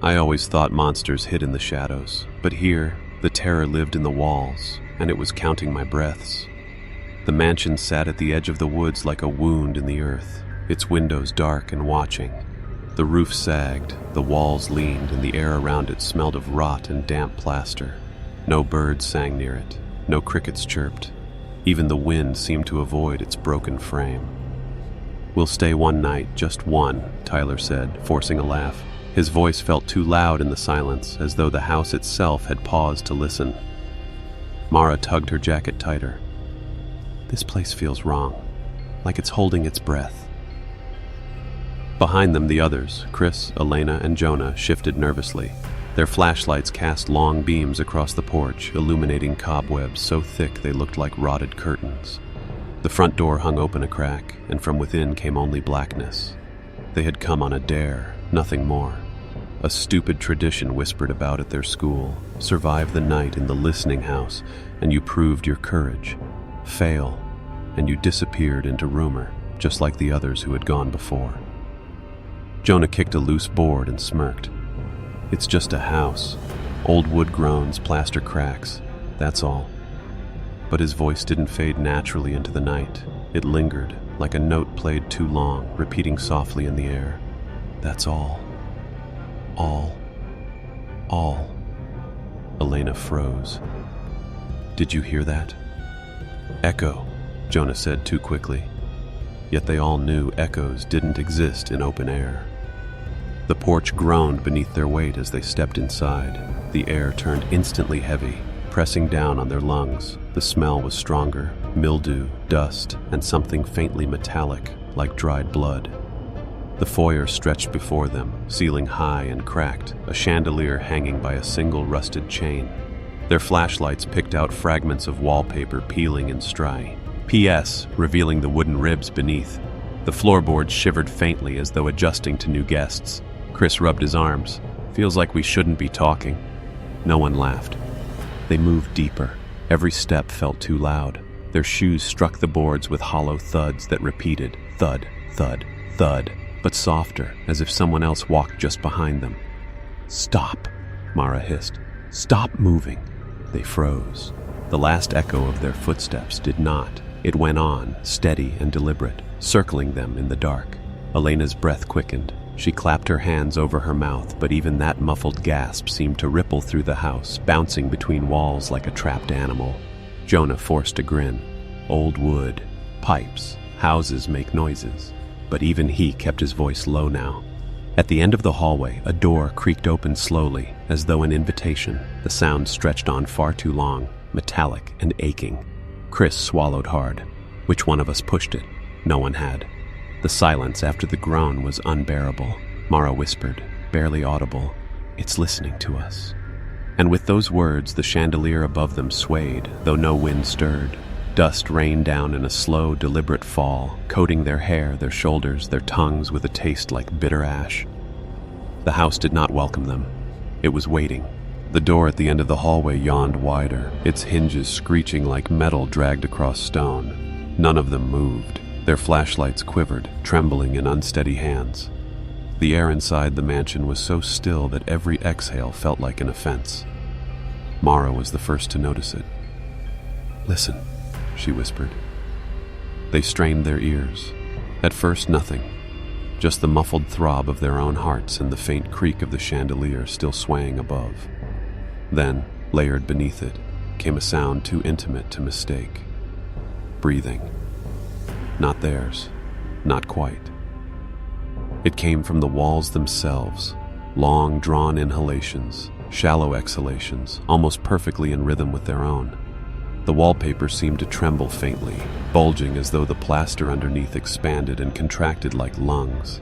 I always thought monsters hid in the shadows, but here, the terror lived in the walls, and it was counting my breaths. The mansion sat at the edge of the woods like a wound in the earth, its windows dark and watching. The roof sagged, the walls leaned, and the air around it smelled of rot and damp plaster. No birds sang near it, no crickets chirped. Even the wind seemed to avoid its broken frame. "We'll stay one night, just one," Tyler said, forcing a laugh. His voice felt too loud in the silence, as though the house itself had paused to listen. Mara tugged her jacket tighter. "This place feels wrong, like it's holding its breath." Behind them, the others, Chris, Elena, and Jonah, shifted nervously. Their flashlights cast long beams across the porch, illuminating cobwebs so thick they looked like rotted curtains. The front door hung open a crack, and from within came only blackness. They had come on a dare, nothing more. A stupid tradition whispered about at their school. Survive the night in the listening house, and you proved your courage. Fail, and you disappeared into rumor, just like the others who had gone before. Jonah kicked a loose board and smirked. "It's just a house. Old wood groans, plaster cracks. That's all." But his voice didn't fade naturally into the night. It lingered, like a note played too long, repeating softly in the air. "That's all. All. All." Elena froze. "Did you hear that?" "Echo," Jonah said too quickly. Yet they all knew echoes didn't exist in open air. The porch groaned beneath their weight as they stepped inside. The air turned instantly heavy, pressing down on their lungs. The smell was stronger: mildew, dust, and something faintly metallic, like dried blood. The foyer stretched before them, ceiling high and cracked, a chandelier hanging by a single rusted chain. Their flashlights picked out fragments of wallpaper peeling in stray. P.S., revealing the wooden ribs beneath. The floorboards shivered faintly as though adjusting to new guests. Chris rubbed his arms. "Feels like we shouldn't be talking." No one laughed. They moved deeper. Every step felt too loud. Their shoes struck the boards with hollow thuds that repeated, thud, thud, thud, but softer, as if someone else walked just behind them. "Stop," Mara hissed. "Stop moving." They froze. The last echo of their footsteps did not. It went on, steady and deliberate, circling them in the dark. Elena's breath quickened. She clapped her hands over her mouth, but even that muffled gasp seemed to ripple through the house, bouncing between walls like a trapped animal. Jonah forced a grin. Old wood, pipes, houses make noises. But even he kept his voice low now. At the end of the hallway, a door creaked open slowly, as though an invitation. The sound stretched on far too long, metallic and aching. Chris swallowed hard. Which one of us pushed it? No one had. The silence after the groan was unbearable. Mara whispered, barely audible, "It's listening to us." And with those words, the chandelier above them swayed, though no wind stirred. Dust rained down in a slow, deliberate fall, coating their hair, their shoulders, their tongues with a taste like bitter ash. The house did not welcome them. It was waiting. The door at the end of the hallway yawned wider, its hinges screeching like metal dragged across stone. None of them moved. Their flashlights quivered, trembling in unsteady hands. The air inside the mansion was so still that every exhale felt like an offense. Mara was the first to notice it. "Listen," she whispered. They strained their ears. At first, nothing. Just the muffled throb of their own hearts and the faint creak of the chandelier still swaying above. Then, layered beneath it, came a sound too intimate to mistake. Breathing. Not theirs. Not quite. It came from the walls themselves. Long, drawn inhalations, shallow exhalations, almost perfectly in rhythm with their own. The wallpaper seemed to tremble faintly, bulging as though the plaster underneath expanded and contracted like lungs.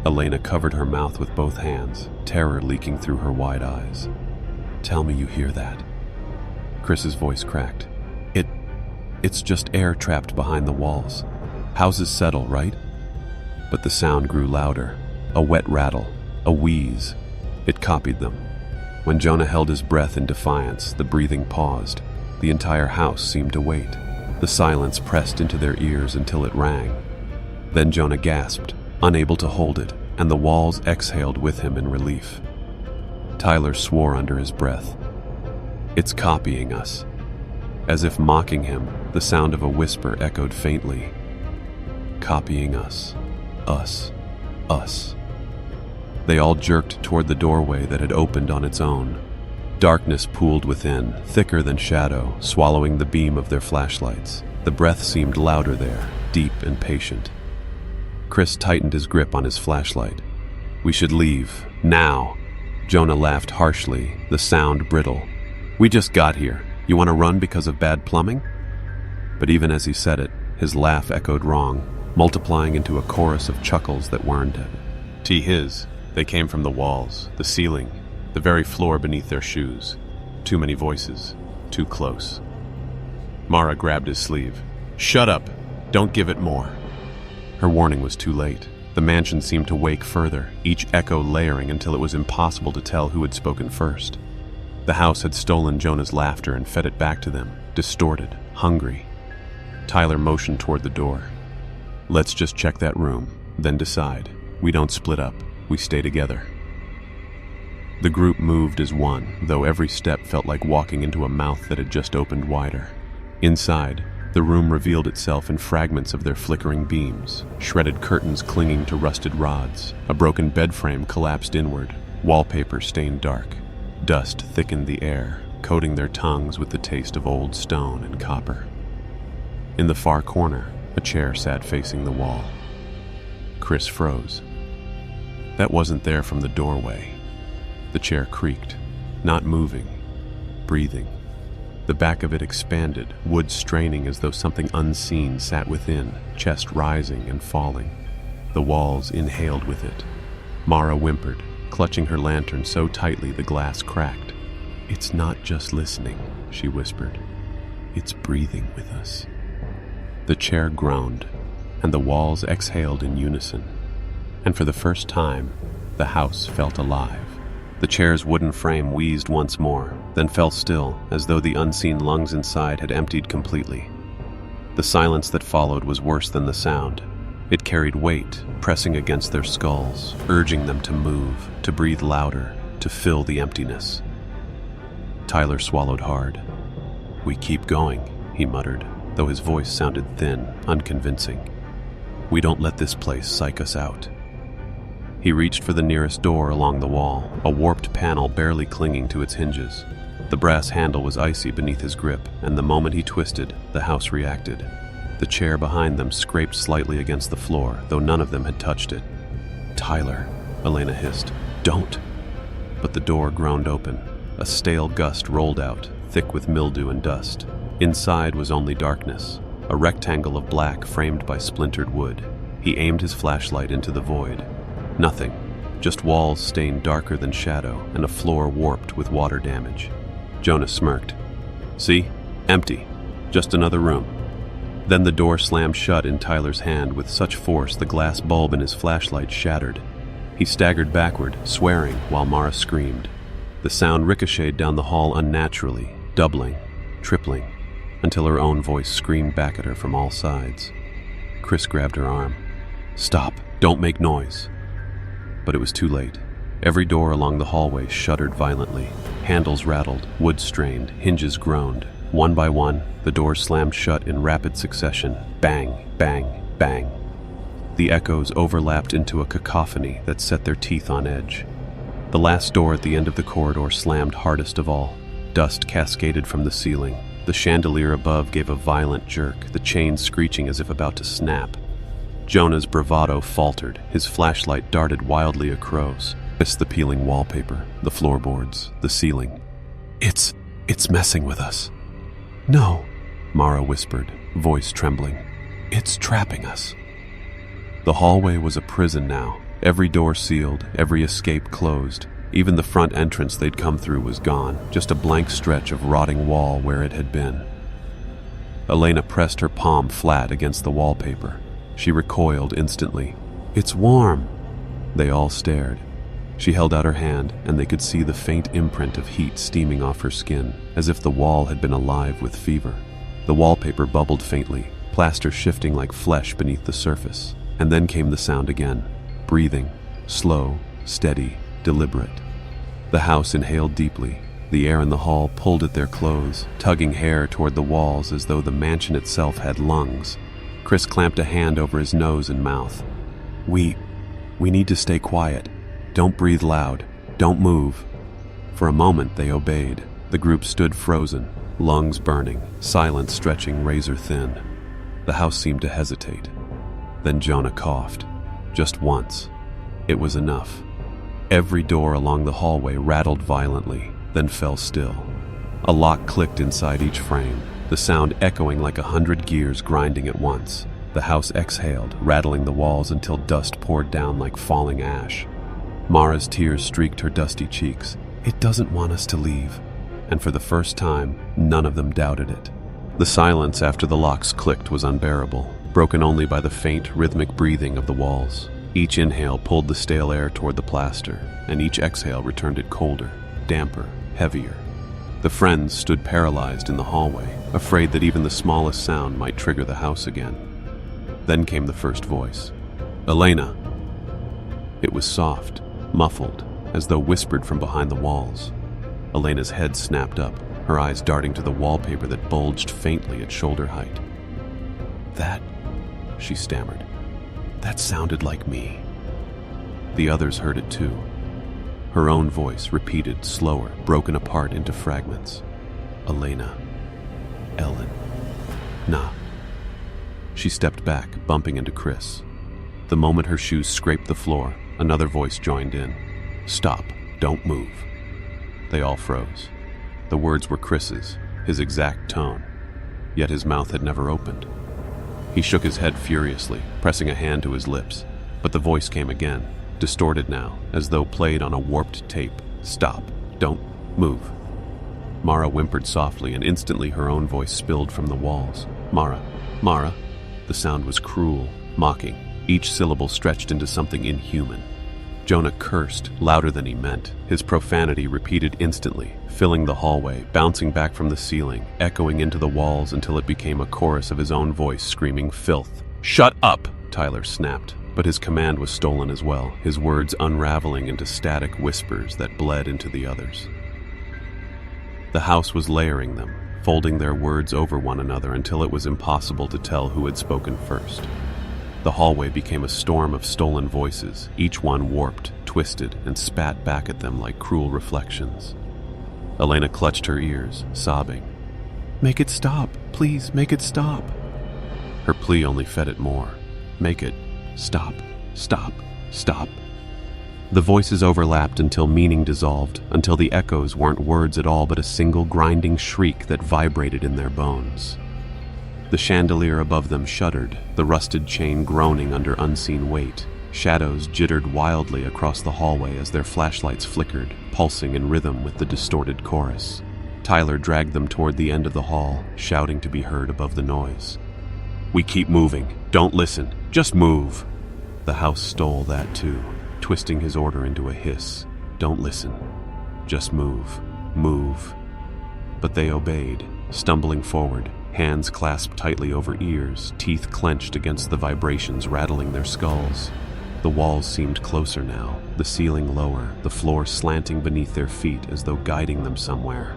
Elena covered her mouth with both hands, terror leaking through her wide eyes. "Tell me you hear that." Chris's voice cracked. It's just air trapped behind the walls. Houses settle, right?" But the sound grew louder. A wet rattle, a wheeze. It copied them. When Jonah held his breath in defiance, the breathing paused. The entire house seemed to wait. The silence pressed into their ears until it rang. Then Jonah gasped, unable to hold it. and the walls exhaled with him in relief. Tyler swore under his breath. "It's copying us." As if mocking him, the sound of a whisper echoed faintly. "Copying us. Us. Us." They all jerked toward the doorway that had opened on its own. Darkness pooled within, thicker than shadow, swallowing the beam of their flashlights. The breath seemed louder there, deep and patient. Chris tightened his grip on his flashlight. "We should leave. Now." Jonah laughed harshly, the sound brittle. "We just got here. You want to run because of bad plumbing?" But even as he said it, his laugh echoed wrong, multiplying into a chorus of chuckles that weren't his. They came from the walls, the ceiling, the very floor beneath their shoes. Too many voices, too close. Mara grabbed his sleeve. "Shut up! Don't give it more!" Her warning was too late. The mansion seemed to wake further, each echo layering until it was impossible to tell who had spoken first. The house had stolen Jonah's laughter and fed it back to them, distorted, hungry. Tyler motioned toward the door. "Let's just check that room, then decide. We don't split up, we stay together." The group moved as one, though every step felt like walking into a mouth that had just opened wider. Inside, the room revealed itself in fragments of their flickering beams, shredded curtains clinging to rusted rods, a broken bed frame collapsed inward, wallpaper stained dark. Dust thickened the air, coating their tongues with the taste of old stone and copper. In the far corner, a chair sat facing the wall. Chris froze. That wasn't there from the doorway. The chair creaked, not moving, breathing. The back of it expanded, wood straining as though something unseen sat within, chest rising and falling. The walls inhaled with it. Mara whimpered, clutching her lantern so tightly the glass cracked. "It's not just listening," she whispered. "It's breathing with us." The chair groaned, and the walls exhaled in unison. And for the first time, the house felt alive. The chair's wooden frame wheezed once more, then fell still, as though the unseen lungs inside had emptied completely. The silence that followed was worse than the sound. It carried weight, pressing against their skulls, urging them to move, to breathe louder, to fill the emptiness. Tyler swallowed hard. "We keep going," he muttered, though his voice sounded thin, unconvincing. "We don't let this place psych us out." He reached for the nearest door along the wall, a warped panel barely clinging to its hinges. The brass handle was icy beneath his grip, and the moment he twisted, the house reacted. The chair behind them scraped slightly against the floor, though none of them had touched it. "Tyler," Elena hissed, "don't!" But the door groaned open. A stale gust rolled out, thick with mildew and dust. Inside was only darkness, a rectangle of black framed by splintered wood. He aimed his flashlight into the void. Nothing, just walls stained darker than shadow and a floor warped with water damage. Jonah smirked. "See? Empty. Just another room." Then the door slammed shut in Tyler's hand with such force the glass bulb in his flashlight shattered. He staggered backward, swearing, while Mara screamed. The sound ricocheted down the hall unnaturally, doubling, tripling, until her own voice screamed back at her from all sides. Chris grabbed her arm. "Stop! Don't make noise!" But it was too late. Every door along the hallway shuddered violently. Handles rattled, wood strained, hinges groaned. One by one, the doors slammed shut in rapid succession. Bang, bang, bang. The echoes overlapped into a cacophony that set their teeth on edge. The last door at the end of the corridor slammed hardest of all. Dust cascaded from the ceiling. The chandelier above gave a violent jerk, the chain screeching as if about to snap. Jonah's bravado faltered, his flashlight darted wildly across, missed the peeling wallpaper, the floorboards, the ceiling. It's messing with us." "No," Mara whispered, voice trembling. "It's trapping us." The hallway was a prison now, every door sealed, every escape closed. Even the front entrance they'd come through was gone, just a blank stretch of rotting wall where it had been. Elena pressed her palm flat against the wallpaper. She recoiled instantly. "It's warm!" They all stared. She held out her hand, and they could see the faint imprint of heat steaming off her skin, as if the wall had been alive with fever. The wallpaper bubbled faintly, plaster shifting like flesh beneath the surface. And then came the sound again. Breathing, slow, steady, deliberate. The house inhaled deeply. The air in the hall pulled at their clothes, tugging hair toward the walls as though the mansion itself had lungs. Chris clamped a hand over his nose and mouth. We need to stay quiet. Don't breathe loud. Don't move." For a moment, they obeyed. The group stood frozen, lungs burning, silence stretching razor thin. The house seemed to hesitate. Then Jonah coughed. Just once. It was enough. Every door along the hallway rattled violently, then fell still. A lock clicked inside each frame, the sound echoing like 100 gears grinding at once. The house exhaled, rattling the walls until dust poured down like falling ash. Mara's tears streaked her dusty cheeks. "It doesn't want us to leave." And for the first time, none of them doubted it. The silence after the locks clicked was unbearable, broken only by the faint, rhythmic breathing of the walls. Each inhale pulled the stale air toward the plaster, and each exhale returned it colder, damper, heavier. The friends stood paralyzed in the hallway, afraid that even the smallest sound might trigger the house again. Then came the first voice. "Elena!" It was soft, muffled, as though whispered from behind the walls. Elena's head snapped up, her eyes darting to the wallpaper that bulged faintly at shoulder height. "That," she stammered, "that sounded like me." The others heard it too. Her own voice, repeated, slower, broken apart into fragments. "Elena. Ellen. Nah." She stepped back, bumping into Chris. The moment her shoes scraped the floor, another voice joined in. "Stop. Don't move." They all froze. The words were Chris's, his exact tone, yet his mouth had never opened. He shook his head furiously, pressing a hand to his lips, but the voice came again, distorted now, as though played on a warped tape. "Stop. Don't move." Mara whimpered softly, and instantly her own voice spilled from the walls. "Mara. Mara." The sound was cruel, mocking, each syllable stretched into something inhuman. Jonah cursed, louder than he meant, his profanity repeated instantly, filling the hallway, bouncing back from the ceiling, echoing into the walls until it became a chorus of his own voice screaming filth. "Shut up!" Tyler snapped, but his command was stolen as well, his words unraveling into static whispers that bled into the others. The house was layering them, folding their words over one another until it was impossible to tell who had spoken first. The hallway became a storm of stolen voices, each one warped, twisted, and spat back at them like cruel reflections. Elena clutched her ears, sobbing. "Make it stop! Please, make it stop!" Her plea only fed it more. "Make it stop! Stop! Stop!" The voices overlapped until meaning dissolved, until the echoes weren't words at all but a single grinding shriek that vibrated in their bones. The chandelier above them shuddered, the rusted chain groaning under unseen weight. Shadows jittered wildly across the hallway as their flashlights flickered, pulsing in rhythm with the distorted chorus. Tyler dragged them toward the end of the hall, shouting to be heard above the noise. "We keep moving. Don't listen. Just move." The house stole that too, twisting his order into a hiss. "Don't listen. Just move. Move." But they obeyed, stumbling forward, hands clasped tightly over ears, teeth clenched against the vibrations rattling their skulls. The walls seemed closer now, the ceiling lower, the floor slanting beneath their feet as though guiding them somewhere.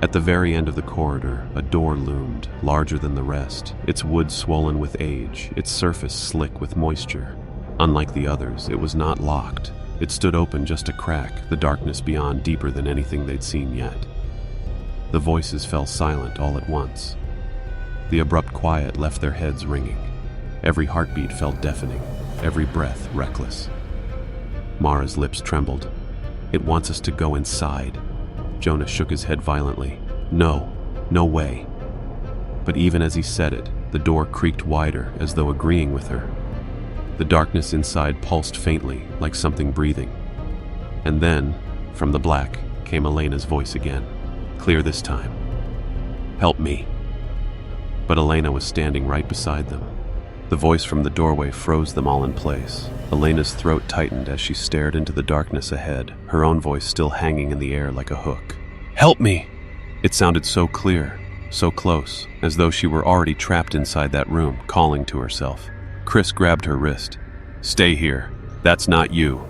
At the very end of the corridor, a door loomed, larger than the rest, its wood swollen with age, its surface slick with moisture. Unlike the others, it was not locked. It stood open just a crack, the darkness beyond deeper than anything they'd seen yet. The voices fell silent all at once. The abrupt quiet left their heads ringing. Every heartbeat felt deafening, every breath reckless. Mara's lips trembled. "It wants us to go inside." Jonah shook his head violently. "No, no way." But even as he said it, the door creaked wider as though agreeing with her. The darkness inside pulsed faintly, like something breathing. And then, from the black, came Elena's voice again. Clear this time. "Help me." But Elena was standing right beside them. The voice from the doorway froze them all in place. Elena's throat tightened as she stared into the darkness ahead, her own voice still hanging in the air like a hook. "Help me!" It sounded so clear, so close, as though she were already trapped inside that room, calling to herself. Chris grabbed her wrist. "Stay here. "That's not you."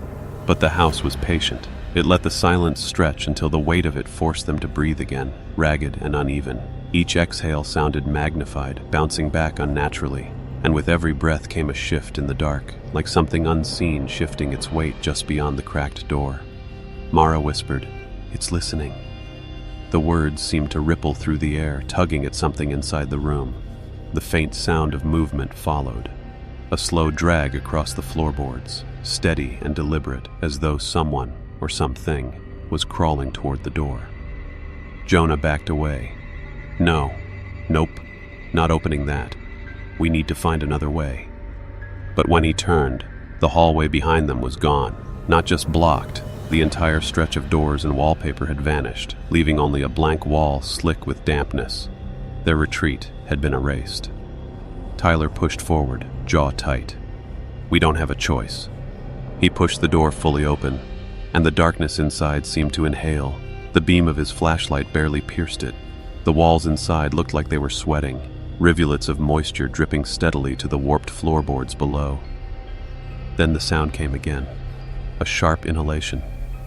But the house was patient. It let the silence stretch until the weight of it forced them to breathe again, ragged and uneven. Each exhale sounded magnified, bouncing back unnaturally, and with every breath came a shift in the dark, like something unseen shifting its weight just beyond the cracked door. Mara whispered, "It's listening." The words seemed to ripple through the air, tugging at something inside the room. The faint sound of movement followed, a slow drag across the floorboards, steady and deliberate, as though someone, or something, was crawling toward the door. Jonah backed away. Nope, not opening that. We need to find another way. But when he turned, the hallway behind them was gone, not just blocked. The entire stretch of doors and wallpaper had vanished, leaving only a blank wall slick with dampness. Their retreat had been erased. Tyler pushed forward, jaw tight. "We don't have a choice." He pushed the door fully open, and the darkness inside seemed to inhale. The beam of his flashlight barely pierced it. The walls inside looked like they were sweating, rivulets of moisture dripping steadily to the warped floorboards below. Then the sound came again, a sharp inhalation,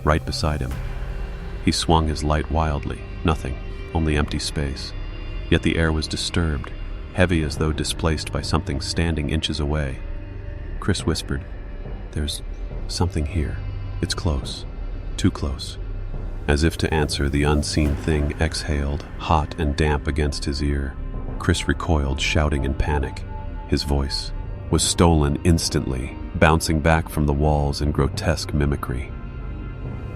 right beside him. He swung his light wildly. Nothing, only empty space. Yet the air was disturbed, heavy as though displaced by something standing inches away. Chris whispered, "There's something here. It's close. Too close." As if to answer, the unseen thing exhaled, hot and damp against his ear. Chris recoiled, shouting in panic. His voice was stolen instantly, bouncing back from the walls in grotesque mimicry.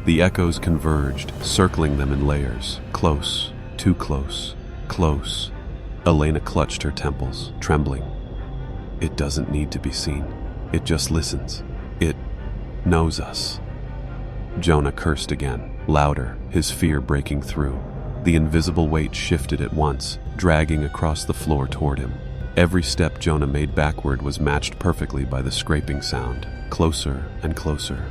The echoes converged, circling them in layers. Close, too close, close. Elena clutched her temples, trembling. "It doesn't need to be seen. It just listens. It knows us." Jonah cursed again, louder, his fear breaking through. The invisible weight shifted at once, dragging across the floor toward him. Every step Jonah made backward was matched perfectly by the scraping sound, closer and closer.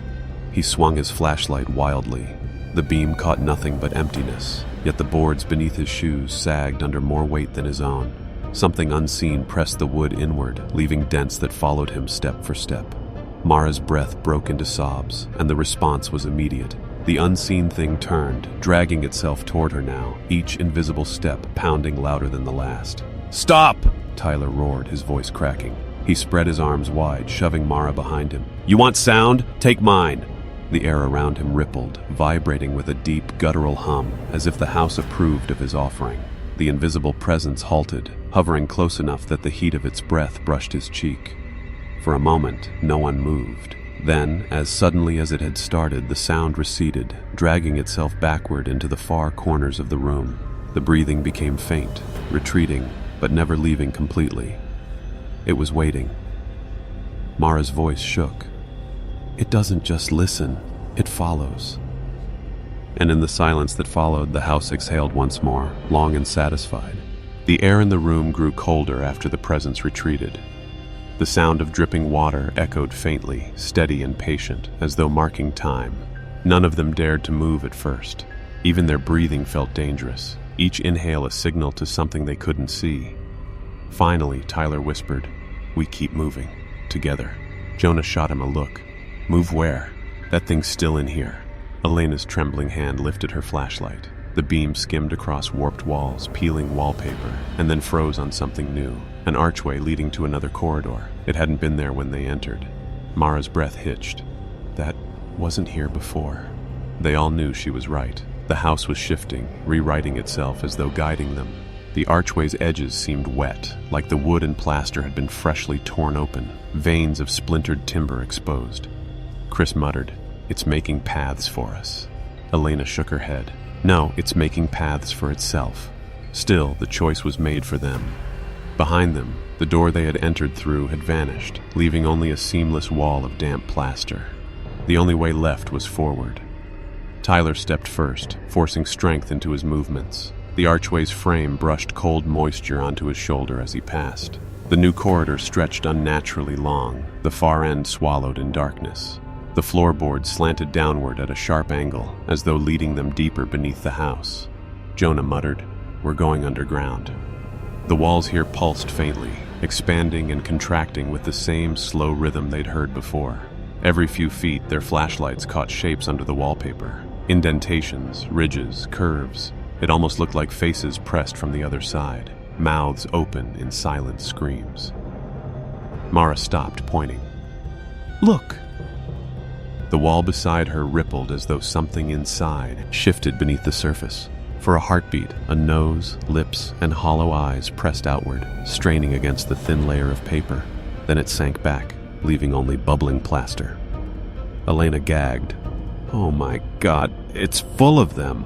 He swung his flashlight wildly. The beam caught nothing but emptiness, yet the boards beneath his shoes sagged under more weight than his own. Something unseen pressed the wood inward, leaving dents that followed him step for step. Mara's breath broke into sobs, and the response was immediate. The unseen thing turned, dragging itself toward her now, each invisible step pounding louder than the last. "Stop!" Tyler roared, his voice cracking. He spread his arms wide, shoving Mara behind him. "You want sound? Take mine!" The air around him rippled, vibrating with a deep, guttural hum, as if the house approved of his offering. The invisible presence halted, hovering close enough that the heat of its breath brushed his cheek. For a moment, no one moved. Then, as suddenly as it had started, the sound receded, dragging itself backward into the far corners of the room. The breathing became faint, retreating, but never leaving completely. It was waiting. Mara's voice shook. "It doesn't just listen, it follows." And in the silence that followed, the house exhaled once more, long and satisfied. The air in the room grew colder after the presence retreated. The sound of dripping water echoed faintly, steady and patient, as though marking time. None of them dared to move at first. Even their breathing felt dangerous, each inhale a signal to something they couldn't see. Finally, Tyler whispered, "We keep moving, together." Jonah shot him a look. "Move where? That thing's still in here." Elena's trembling hand lifted her flashlight. The beam skimmed across warped walls, peeling wallpaper, and then froze on something new, an archway leading to another corridor. It hadn't been there when they entered. Mara's breath hitched. That wasn't here before. They all knew she was right. The house was shifting, rewriting itself as though guiding them. The archway's edges seemed wet, like the wood and plaster had been freshly torn open, veins of splintered timber exposed. Chris muttered, "It's making paths for us." Elena shook her head. "No, it's making paths for itself." Still, the choice was made for them. Behind them, the door they had entered through had vanished, leaving only a seamless wall of damp plaster. The only way left was forward. Tyler stepped first, forcing strength into his movements. The archway's frame brushed cold moisture onto his shoulder as he passed. The new corridor stretched unnaturally long, the far end swallowed in darkness. The floorboards slanted downward at a sharp angle, as though leading them deeper beneath the house. Jonah muttered, "We're going underground." The walls here pulsed faintly, expanding and contracting with the same slow rhythm they'd heard before. Every few feet, their flashlights caught shapes under the wallpaper. Indentations, ridges, curves. It almost looked like faces pressed from the other side, mouths open in silent screams. Mara stopped, pointing. "Look!" The wall beside her rippled as though something inside shifted beneath the surface. For a heartbeat, a nose, lips, and hollow eyes pressed outward, straining against the thin layer of paper. Then it sank back, leaving only bubbling plaster. Elena gagged. "Oh my God, it's full of them!"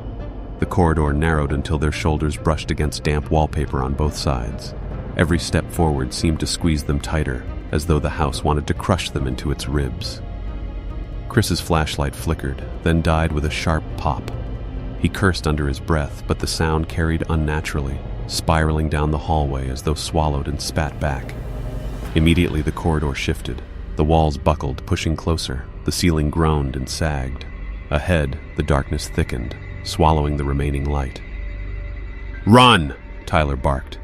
The corridor narrowed until their shoulders brushed against damp wallpaper on both sides. Every step forward seemed to squeeze them tighter, as though the house wanted to crush them into its ribs. Chris's flashlight flickered, then died with a sharp pop. He cursed under his breath, but the sound carried unnaturally, spiraling down the hallway as though swallowed and spat back. Immediately the corridor shifted. The walls buckled, pushing closer. The ceiling groaned and sagged. Ahead, the darkness thickened, swallowing the remaining light. "Run!" Tyler barked.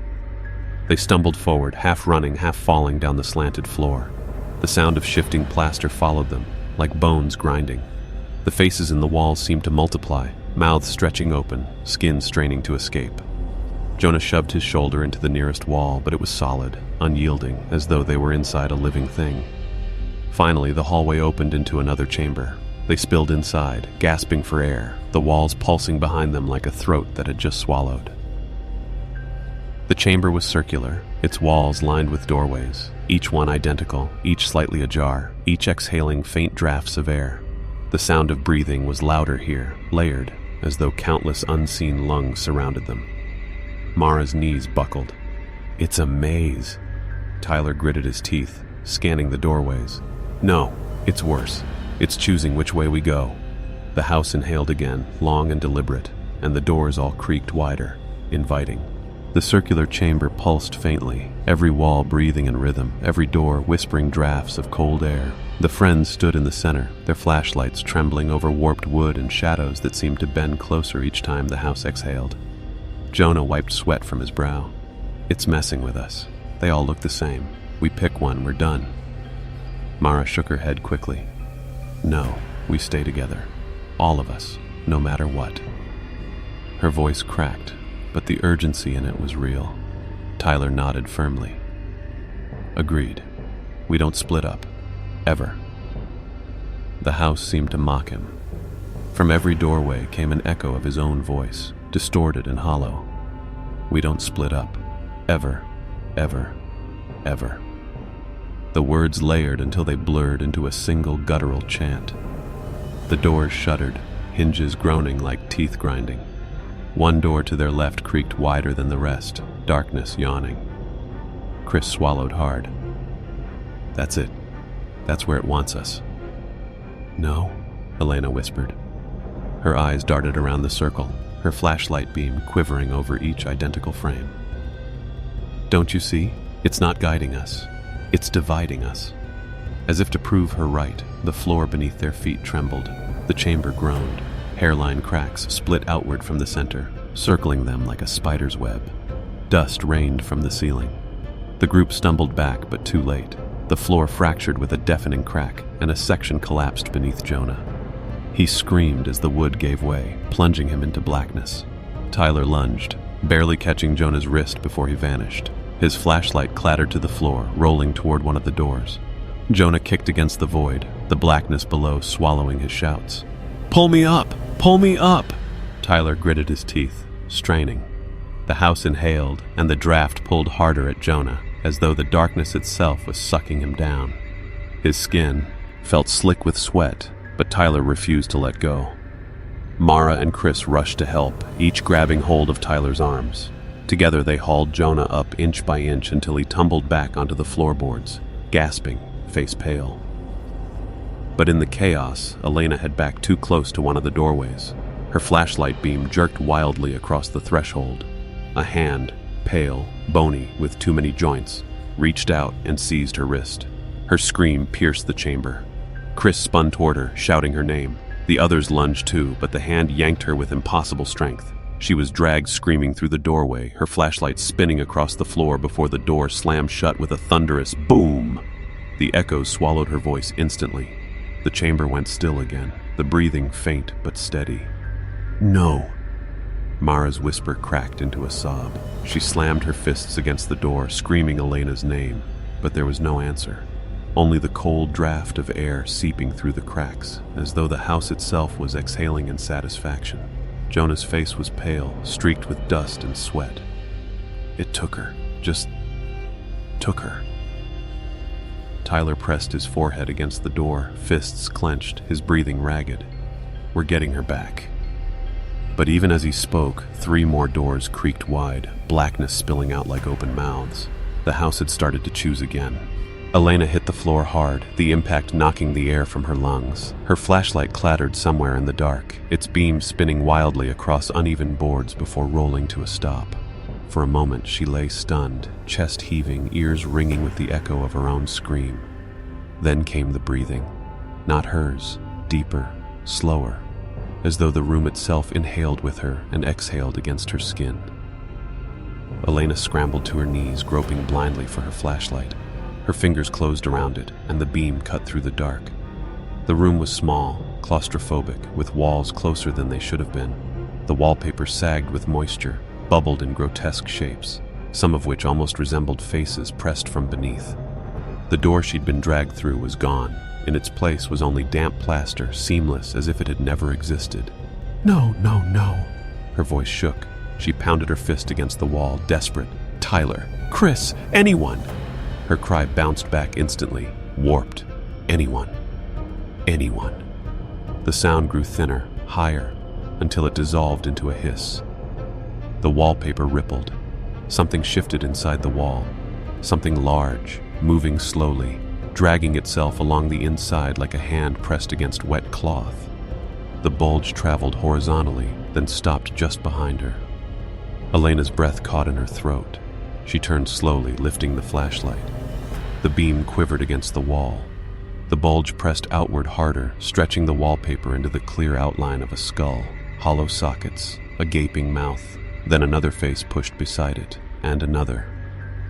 They stumbled forward, half running, half falling down the slanted floor. The sound of shifting plaster followed them, like bones grinding. The faces in the walls seemed to multiply, mouths stretching open, skin straining to escape. Jonah shoved his shoulder into the nearest wall, but it was solid, unyielding, as though they were inside a living thing. Finally, the hallway opened into another chamber. They spilled inside, gasping for air, the walls pulsing behind them like a throat that had just swallowed. The chamber was circular, its walls lined with doorways, each one identical, each slightly ajar, each exhaling faint drafts of air. The sound of breathing was louder here, layered, as though countless unseen lungs surrounded them. Mara's knees buckled. "It's a maze." Tyler gritted his teeth, scanning the doorways. "No, it's worse. It's choosing which way we go." The house inhaled again, long and deliberate, and the doors all creaked wider, inviting. The circular chamber pulsed faintly, every wall breathing in rhythm, every door whispering drafts of cold air. The friends stood in the center, their flashlights trembling over warped wood and shadows that seemed to bend closer each time the house exhaled. Jonah wiped sweat from his brow. "It's messing with us. They all look the same. We pick one, we're done." Mara shook her head quickly. "No, we stay together. All of us, no matter what." Her voice cracked, but the urgency in it was real. Tyler nodded firmly. "Agreed. We don't split up. Ever." The house seemed to mock him. From every doorway came an echo of his own voice, distorted and hollow. "We don't split up. Ever. Ever. Ever." The words layered until they blurred into a single guttural chant. The doors shuddered, hinges groaning like teeth grinding. One door to their left creaked wider than the rest, darkness yawning. Chris swallowed hard. "That's it. That's where it wants us." "No," Elena whispered. Her eyes darted around the circle, her flashlight beam quivering over each identical frame. "Don't you see? It's not guiding us. It's dividing us." As if to prove her right, the floor beneath their feet trembled. The chamber groaned. Hairline cracks split outward from the center, circling them like a spider's web. Dust rained from the ceiling. The group stumbled back, but too late. The floor fractured with a deafening crack, and a section collapsed beneath Jonah. He screamed as the wood gave way, plunging him into blackness. Tyler lunged, barely catching Jonah's wrist before he vanished. His flashlight clattered to the floor, rolling toward one of the doors. Jonah kicked against the void, the blackness below swallowing his shouts. "Pull me up! Pull me up!" Tyler gritted his teeth, straining. The house inhaled, and the draft pulled harder at Jonah, as though the darkness itself was sucking him down. His skin felt slick with sweat, but Tyler refused to let go. Mara and Chris rushed to help, each grabbing hold of Tyler's arms. Together they hauled Jonah up inch by inch until he tumbled back onto the floorboards, gasping, face pale. But in the chaos, Elena had backed too close to one of the doorways. Her flashlight beam jerked wildly across the threshold. A hand, pale, bony, with too many joints, reached out and seized her wrist. Her scream pierced the chamber. Chris spun toward her, shouting her name. The others lunged too, but the hand yanked her with impossible strength. She was dragged screaming through the doorway, her flashlight spinning across the floor before the door slammed shut with a thunderous boom. The echoes swallowed her voice instantly. The chamber went still again, the breathing faint but steady. "No!" Mara's whisper cracked into a sob. She slammed her fists against the door, screaming Elena's name, but there was no answer. Only the cold draft of air seeping through the cracks, as though the house itself was exhaling in satisfaction. Jonah's face was pale, streaked with dust and sweat. It took her. Just took her. Tyler pressed his forehead against the door, fists clenched, his breathing ragged. "We're getting her back." But even as he spoke, 3 more doors creaked wide, blackness spilling out like open mouths. The house had started to choose again. Elena hit the floor hard, the impact knocking the air from her lungs. Her flashlight clattered somewhere in the dark, its beam spinning wildly across uneven boards before rolling to a stop. For a moment, she lay stunned, chest heaving, ears ringing with the echo of her own scream. Then came the breathing. Not hers, deeper, slower, as though the room itself inhaled with her and exhaled against her skin. Elena scrambled to her knees, groping blindly for her flashlight. Her fingers closed around it, and the beam cut through the dark. The room was small, claustrophobic, with walls closer than they should have been. The wallpaper sagged with moisture, bubbled in grotesque shapes, some of which almost resembled faces pressed from beneath. The door she'd been dragged through was gone. In its place was only damp plaster, seamless as if it had never existed. "No, no, no." Her voice shook. She pounded her fist against the wall, desperate. "Tyler! Chris! Anyone!" Her cry bounced back instantly, warped. "Anyone! Anyone!" The sound grew thinner, higher, until it dissolved into a hiss. The wallpaper rippled. Something shifted inside the wall. Something large, moving slowly, dragging itself along the inside like a hand pressed against wet cloth. The bulge traveled horizontally, then stopped just behind her. Elena's breath caught in her throat. She turned slowly, lifting the flashlight. The beam quivered against the wall. The bulge pressed outward harder, stretching the wallpaper into the clear outline of a skull, hollow sockets, a gaping mouth. Then another face pushed beside it, and another.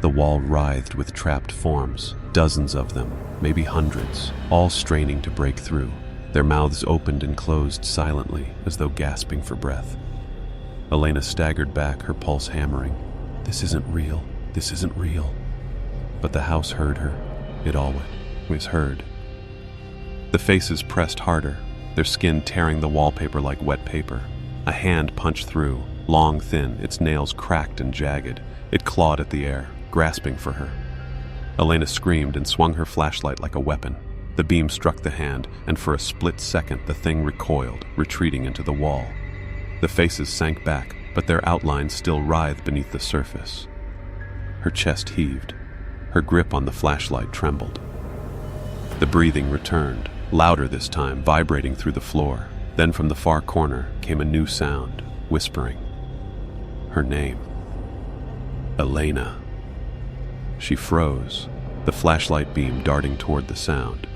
The wall writhed with trapped forms, dozens of them, maybe hundreds, all straining to break through. Their mouths opened and closed silently, as though gasping for breath. Elena staggered back, her pulse hammering. "This isn't real. This isn't real." But the house heard her. It always heard. The faces pressed harder, their skin tearing the wallpaper like wet paper. A hand punched through, long, thin, its nails cracked and jagged. It clawed at the air, grasping for her. Elena screamed and swung her flashlight like a weapon. The beam struck the hand, and for a split second the thing recoiled, retreating into the wall. The faces sank back, but their outlines still writhed beneath the surface. Her chest heaved. Her grip on the flashlight trembled. The breathing returned, louder this time, vibrating through the floor. Then from the far corner came a new sound, whispering. Her name. Elena. She froze, the flashlight beam darting toward the sound.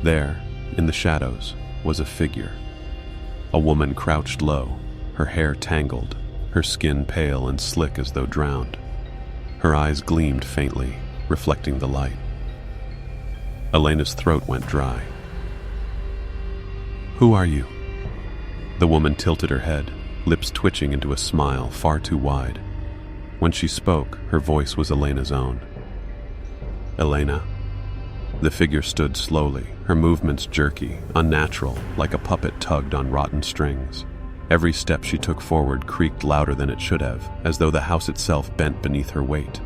There, in the shadows, was a figure. A woman crouched low, her hair tangled, her skin pale and slick as though drowned. Her eyes gleamed faintly, reflecting the light. Elena's throat went dry. "Who are you?" The woman tilted her head, lips twitching into a smile far too wide. When she spoke, her voice was Elena's own. "Elena." The figure stood slowly, her movements jerky, unnatural, like a puppet tugged on rotten strings. Every step she took forward creaked louder than it should have, as though the house itself bent beneath her weight.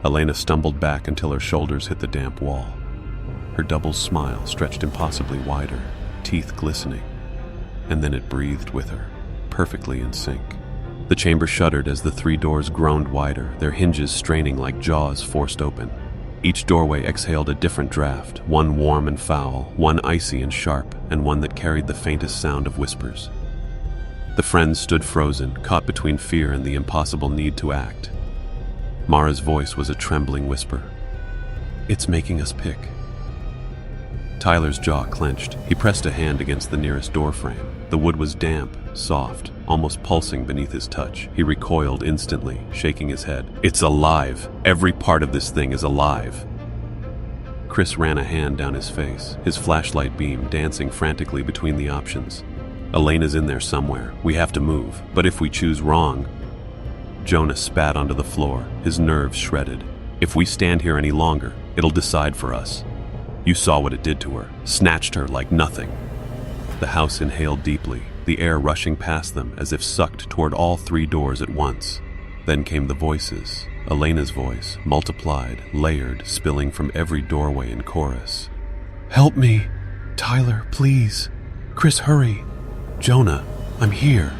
Elena stumbled back until her shoulders hit the damp wall. Her double smile stretched impossibly wider, teeth glistening, and then it breathed with her, perfectly in sync. The chamber shuddered as the 3 doors groaned wider, their hinges straining like jaws forced open. Each doorway exhaled a different draft, one warm and foul, one icy and sharp, and one that carried the faintest sound of whispers. The friends stood frozen, caught between fear and the impossible need to act. Mara's voice was a trembling whisper. "It's making us pick." Tyler's jaw clenched. He pressed a hand against the nearest doorframe. The wood was damp, soft, almost pulsing beneath his touch. He recoiled instantly, shaking his head. "It's alive! Every part of this thing is alive!" Chris ran a hand down his face, his flashlight beam dancing frantically between the options. Elena's in there somewhere. We have to move. But if we choose wrong... Jonah spat onto the floor, his nerves shredded. If we stand here any longer, it'll decide for us. You saw what it did to her. Snatched her like nothing. The house inhaled deeply, the air rushing past them as if sucked toward all 3 doors at once. Then came the voices. Elena's voice, multiplied, layered, spilling from every doorway in chorus. "Help me! Tyler, please! Chris, hurry! Jonah, I'm here!"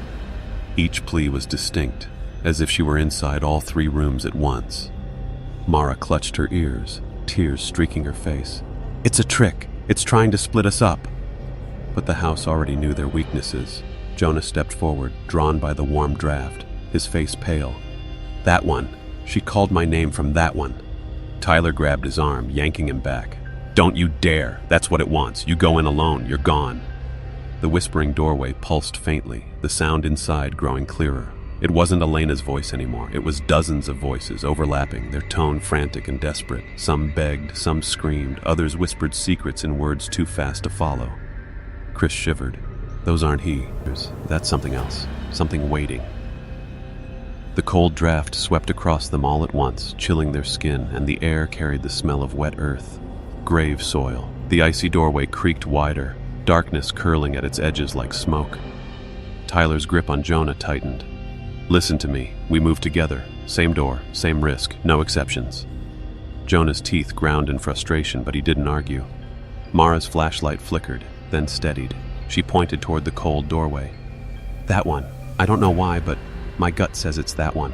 Each plea was distinct, as if she were inside all 3 rooms at once. Mara clutched her ears, tears streaking her face. "It's a trick! It's trying to split us up!" But the house already knew their weaknesses. Jonah stepped forward, drawn by the warm draft, his face pale. "That one! She called my name from that one!" Tyler grabbed his arm, yanking him back. "Don't you dare! That's what it wants. You go in alone, you're gone." The whispering doorway pulsed faintly, the sound inside growing clearer. It wasn't Elena's voice anymore. It was dozens of voices overlapping, their tone frantic and desperate. Some begged, some screamed, others whispered secrets in words too fast to follow. Chris shivered. Those aren't he. That's something else. Something waiting. The cold draft swept across them all at once, chilling their skin, and the air carried the smell of wet earth. Grave soil. The icy doorway creaked wider, darkness curling at its edges like smoke. Tyler's grip on Jonah tightened. "Listen to me. We move together. Same door, same risk, no exceptions." Jonah's teeth ground in frustration, but he didn't argue. Mara's flashlight flickered, then steadied. She pointed toward the cold doorway. "That one. I don't know why, but my gut says it's that one."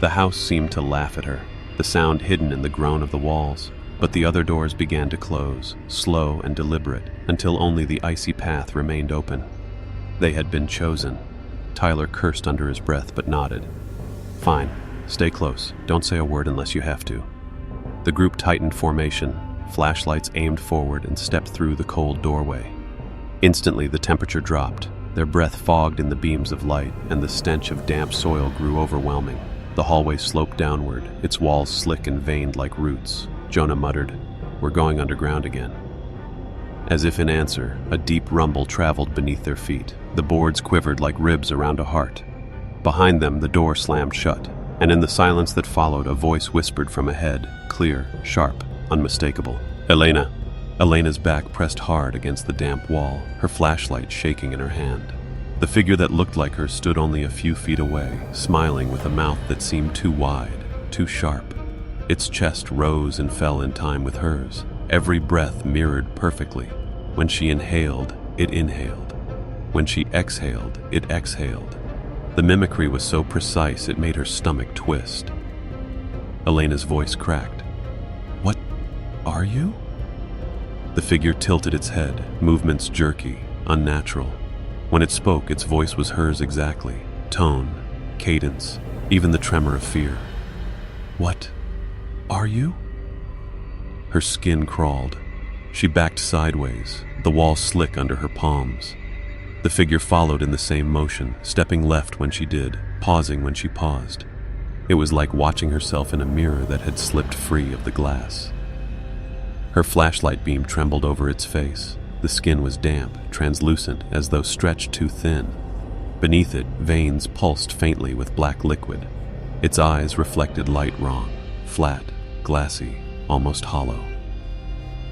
The house seemed to laugh at her, the sound hidden in the groan of the walls. But the other doors began to close, slow and deliberate, until only the icy path remained open. They had been chosen. Tyler cursed under his breath but nodded. "Fine. Stay close. Don't say a word unless you have to." The group tightened formation, flashlights aimed forward and stepped through the cold doorway. Instantly the temperature dropped. Their breath fogged in the beams of light, and the stench of damp soil grew overwhelming. The hallway sloped downward, its walls slick and veined like roots. Jonah muttered, "We're going underground again." As if in answer, a deep rumble traveled beneath their feet. The boards quivered like ribs around a heart. Behind them, the door slammed shut, and in the silence that followed, a voice whispered from ahead, clear, sharp, unmistakable. "Elena." Elena's back pressed hard against the damp wall, her flashlight shaking in her hand. The figure that looked like her stood only a few feet away, smiling with a mouth that seemed too wide, too sharp. Its chest rose and fell in time with hers, every breath mirrored perfectly. When she inhaled, it inhaled. When she exhaled, it exhaled. The mimicry was so precise it made her stomach twist. Elena's voice cracked. "What are you?" The figure tilted its head, movements jerky, unnatural. When it spoke, its voice was hers exactly. Tone, cadence, even the tremor of fear. "What are you?" Her skin crawled. She backed sideways, the wall slick under her palms. The figure followed in the same motion, stepping left when she did, pausing when she paused. It was like watching herself in a mirror that had slipped free of the glass. Her flashlight beam trembled over its face. The skin was damp, translucent, as though stretched too thin. Beneath it, veins pulsed faintly with black liquid. Its eyes reflected light wrong, flat, glassy, almost hollow.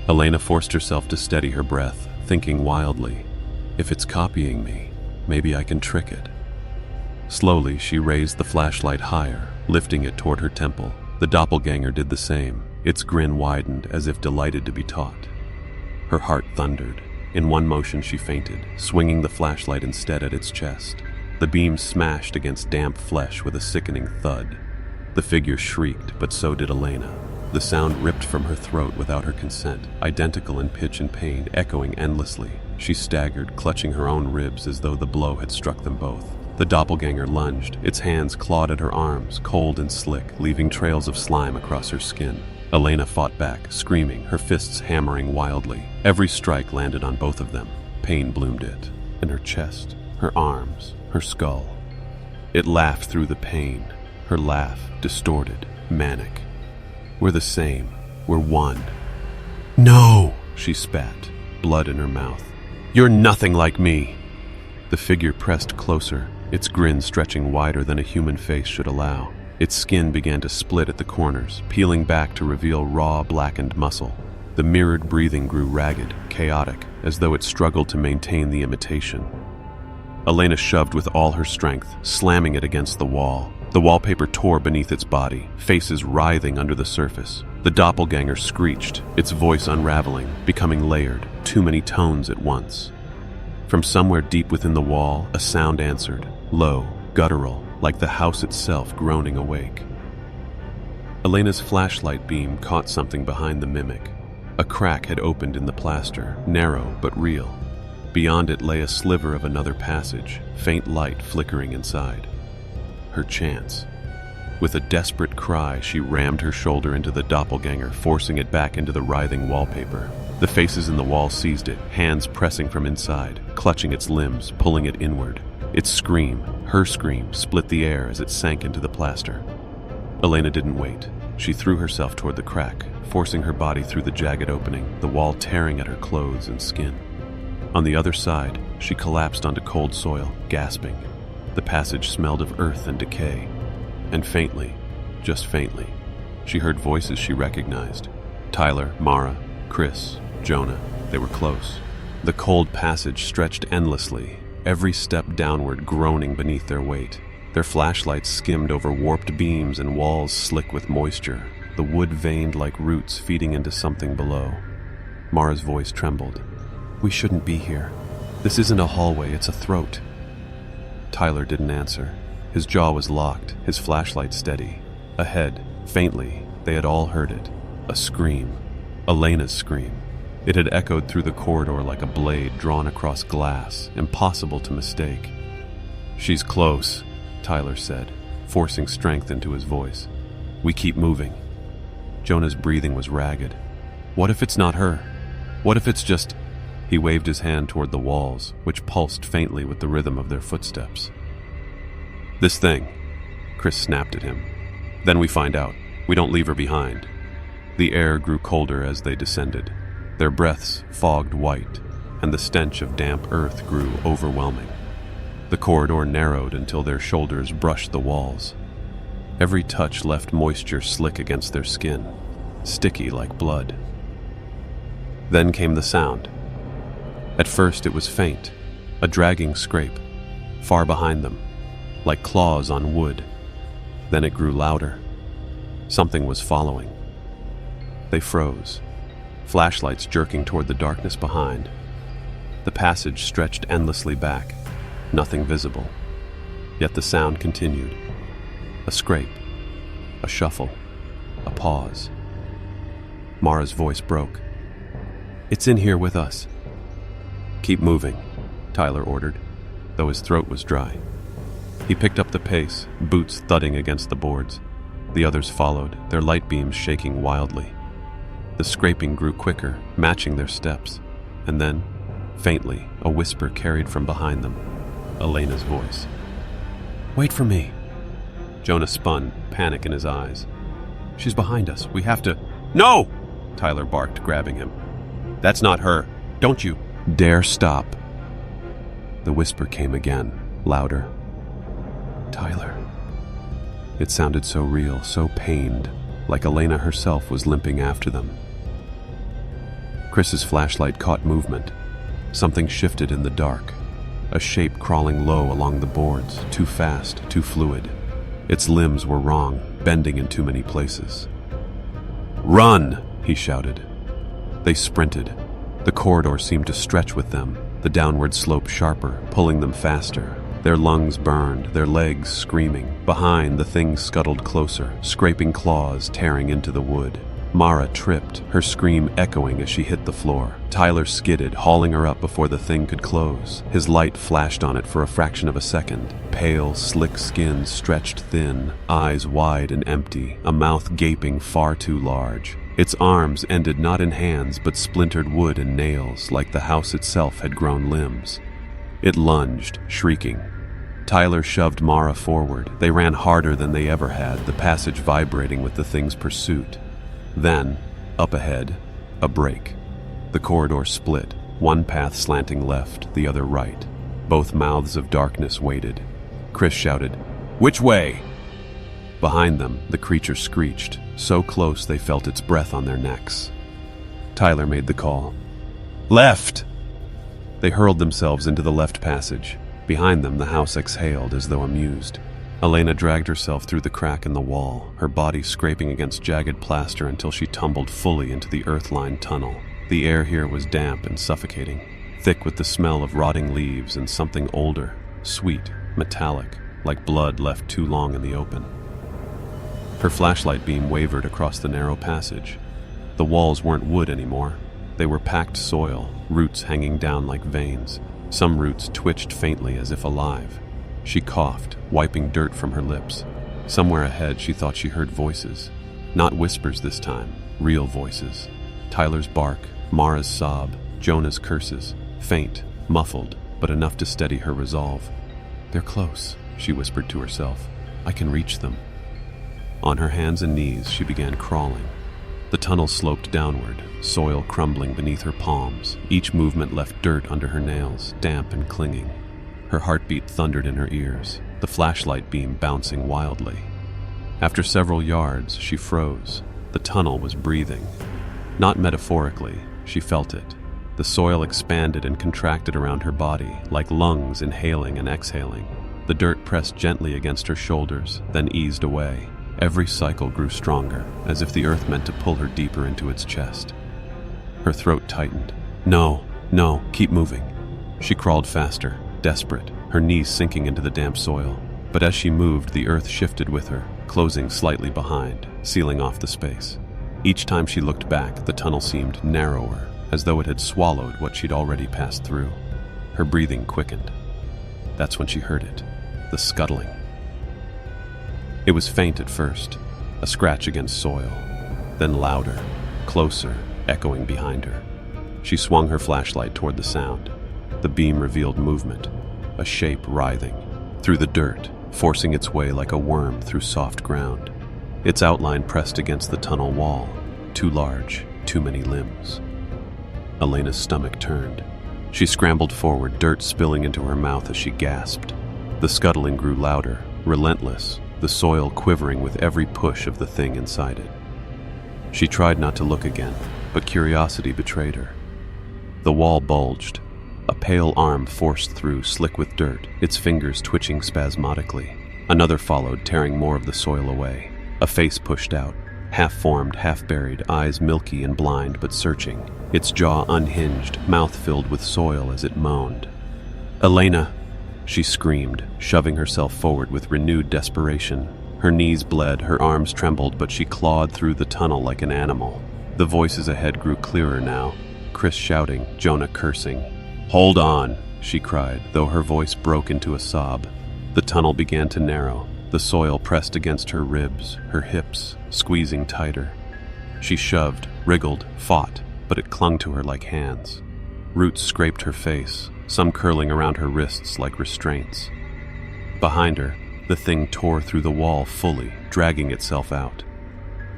Elena forced herself to steady her breath, thinking wildly, "If it's copying me, maybe I can trick it." Slowly, she raised the flashlight higher, lifting it toward her temple. The doppelganger did the same. Its grin widened as if delighted to be taught. Her heart thundered. In one motion she fainted, swinging the flashlight instead at its chest. The beam smashed against damp flesh with a sickening thud. The figure shrieked, but so did Elena. The sound ripped from her throat without her consent, identical in pitch and pain, echoing endlessly. She staggered, clutching her own ribs as though the blow had struck them both. The doppelganger lunged. Its hands clawed at her arms, cold and slick, leaving trails of slime across her skin. Elena fought back, screaming, her fists hammering wildly. Every strike landed on both of them. Pain bloomed it, in her chest, her arms, her skull. It laughed through the pain, her laugh distorted, manic. "We're the same. We're one." No, she spat, blood in her mouth. You're nothing like me. The figure pressed closer, its grin stretching wider than a human face should allow. Its skin began to split at the corners, peeling back to reveal raw, blackened muscle. The mirrored breathing grew ragged, chaotic, as though it struggled to maintain the imitation. Elena shoved with all her strength, slamming it against the wall. The wallpaper tore beneath its body, faces writhing under the surface. The doppelganger screeched, its voice unraveling, becoming layered, too many tones at once. From somewhere deep within the wall, a sound answered, low, guttural, like the house itself groaning awake. Elena's flashlight beam caught something behind the mimic. A crack had opened in the plaster, narrow but real. Beyond it lay a sliver of another passage, faint light flickering inside. Her chance. With a desperate cry, she rammed her shoulder into the doppelganger, forcing it back into the writhing wallpaper. The faces in the wall seized it, hands pressing from inside, clutching its limbs, pulling it inward. Its scream, her scream, split the air as it sank into the plaster. Elena didn't wait. She threw herself toward the crack, forcing her body through the jagged opening, the wall tearing at her clothes and skin. On the other side, she collapsed onto cold soil, gasping. The passage smelled of earth and decay. And faintly, just faintly, she heard voices she recognized. Tyler, Mara, Chris, Jonah. They were close. The cold passage stretched endlessly, every step downward groaning beneath their weight. Their flashlights skimmed over warped beams and walls slick with moisture, the wood veined like roots feeding into something below. Mara's voice trembled. We shouldn't be here. This isn't a hallway, it's a throat. Tyler didn't answer. His jaw was locked, his flashlight steady. Ahead, faintly, they had all heard it. A scream. Elena's scream. It had echoed through the corridor like a blade drawn across glass, impossible to mistake. She's close, Tyler said, forcing strength into his voice. We keep moving. Jonah's breathing was ragged. What if it's not her? What if it's just... He waved his hand toward the walls, which pulsed faintly with the rhythm of their footsteps. This thing, Chris snapped at him. Then we find out. We don't leave her behind. The air grew colder as they descended. Their breaths fogged white, and the stench of damp earth grew overwhelming. The corridor narrowed until their shoulders brushed the walls. Every touch left moisture slick against their skin, sticky like blood. Then came the sound. At first it was faint, a dragging scrape, far behind them, like claws on wood. Then it grew louder. Something was following. They froze, flashlights jerking toward the darkness behind. The passage stretched endlessly back, nothing visible. Yet the sound continued. A scrape, a shuffle, a pause. Mara's voice broke. It's in here with us. Keep moving, Tyler ordered, though his throat was dry. He picked up the pace, boots thudding against the boards. The others followed, their light beams shaking wildly. The scraping grew quicker, matching their steps. And then, faintly, a whisper carried from behind them. Elena's voice. Wait for me. Jonah spun, panic in his eyes. She's behind us. We have to... No! Tyler barked, grabbing him. That's not her. Don't you dare stop. The whisper came again, louder. Tyler. It sounded so real, so pained, like Elena herself was limping after them. Chris's flashlight caught movement. Something shifted in the dark. A shape crawling low along the boards, too fast, too fluid. Its limbs were wrong, bending in too many places. Run! He shouted. They sprinted. The corridor seemed to stretch with them, the downward slope sharper, pulling them faster. Their lungs burned, their legs screaming. Behind, the thing scuttled closer, scraping claws tearing into the wood. Mara tripped, her scream echoing as she hit the floor. Tyler skidded, hauling her up before the thing could close. His light flashed on it for a fraction of a second. Pale, slick skin stretched thin, eyes wide and empty, a mouth gaping far too large. Its arms ended not in hands but splintered wood and nails, like the house itself had grown limbs. It lunged, shrieking. Tyler shoved Mara forward. They ran harder than they ever had, the passage vibrating with the thing's pursuit. Then, up ahead, A break. The corridor split, one path slanting left, the other right. Both mouths of darkness waited. Chris shouted, "Which way?" Behind them, the creature screeched, so close they felt its breath on their necks. Tyler made the call. "Left!" They hurled themselves into the left passage. Behind them, the house exhaled as though amused. Elena dragged herself through the crack in the wall, her body scraping against jagged plaster until she tumbled fully into the earth-lined tunnel. The air here was damp and suffocating, thick with the smell of rotting leaves and something older, sweet, metallic, like blood left too long in the open. Her flashlight beam wavered across the narrow passage. The walls weren't wood anymore. They were packed soil, roots hanging down like veins. Some roots twitched faintly as if alive. She coughed, wiping dirt from her lips. Somewhere ahead, she thought she heard voices. Not whispers this time, real voices. Tyler's bark, Mara's sob, Jonah's curses. Faint, muffled, but enough to steady her resolve. "They're close," she whispered to herself. "I can reach them." On her hands and knees, she began crawling. The tunnel sloped downward, soil crumbling beneath her palms. Each movement left dirt under her nails, damp and clinging. Her heartbeat thundered in her ears, the flashlight beam bouncing wildly. After several yards, she froze. The tunnel was breathing. Not metaphorically, she felt it. The soil expanded and contracted around her body, like lungs inhaling and exhaling. The dirt pressed gently against her shoulders, then eased away. Every cycle grew stronger, as if the earth meant to pull her deeper into its chest. Her throat tightened. No, keep moving. She crawled faster, desperate, her knees sinking into the damp soil. But as she moved, the earth shifted with her, closing slightly behind, sealing off the space. Each time she looked back, the tunnel seemed narrower, as though it had swallowed what she'd already passed through. Her breathing quickened. That's when she heard it, the scuttling. It was faint at first, a scratch against soil, then louder, closer, echoing behind her. She swung her flashlight toward the sound. The beam revealed movement, a shape writhing through the dirt, forcing its way like a worm through soft ground. Its outline pressed against the tunnel wall, too large, too many limbs. Elena's stomach turned. She scrambled forward, dirt spilling into her mouth as she gasped. The scuttling grew louder, relentless, the soil quivering with every push of the thing inside it. She tried not to look again, but curiosity betrayed her. The wall bulged. A pale arm forced through, slick with dirt, its fingers twitching spasmodically. Another followed, tearing more of the soil away. A face pushed out, half-formed, half-buried, eyes milky and blind but searching, its jaw unhinged, mouth filled with soil as it moaned. "Elena!" she screamed, shoving herself forward with renewed desperation. Her knees bled, her arms trembled, but she clawed through the tunnel like an animal. The voices ahead grew clearer now, Chris shouting, Jonah cursing. "Hold on," she cried, though her voice broke into a sob. The tunnel began to narrow. The soil pressed against her ribs, her hips, squeezing tighter. She shoved, wriggled, fought, but it clung to her like hands. Roots scraped her face, some curling around her wrists like restraints. Behind her, the thing tore through the wall fully, dragging itself out.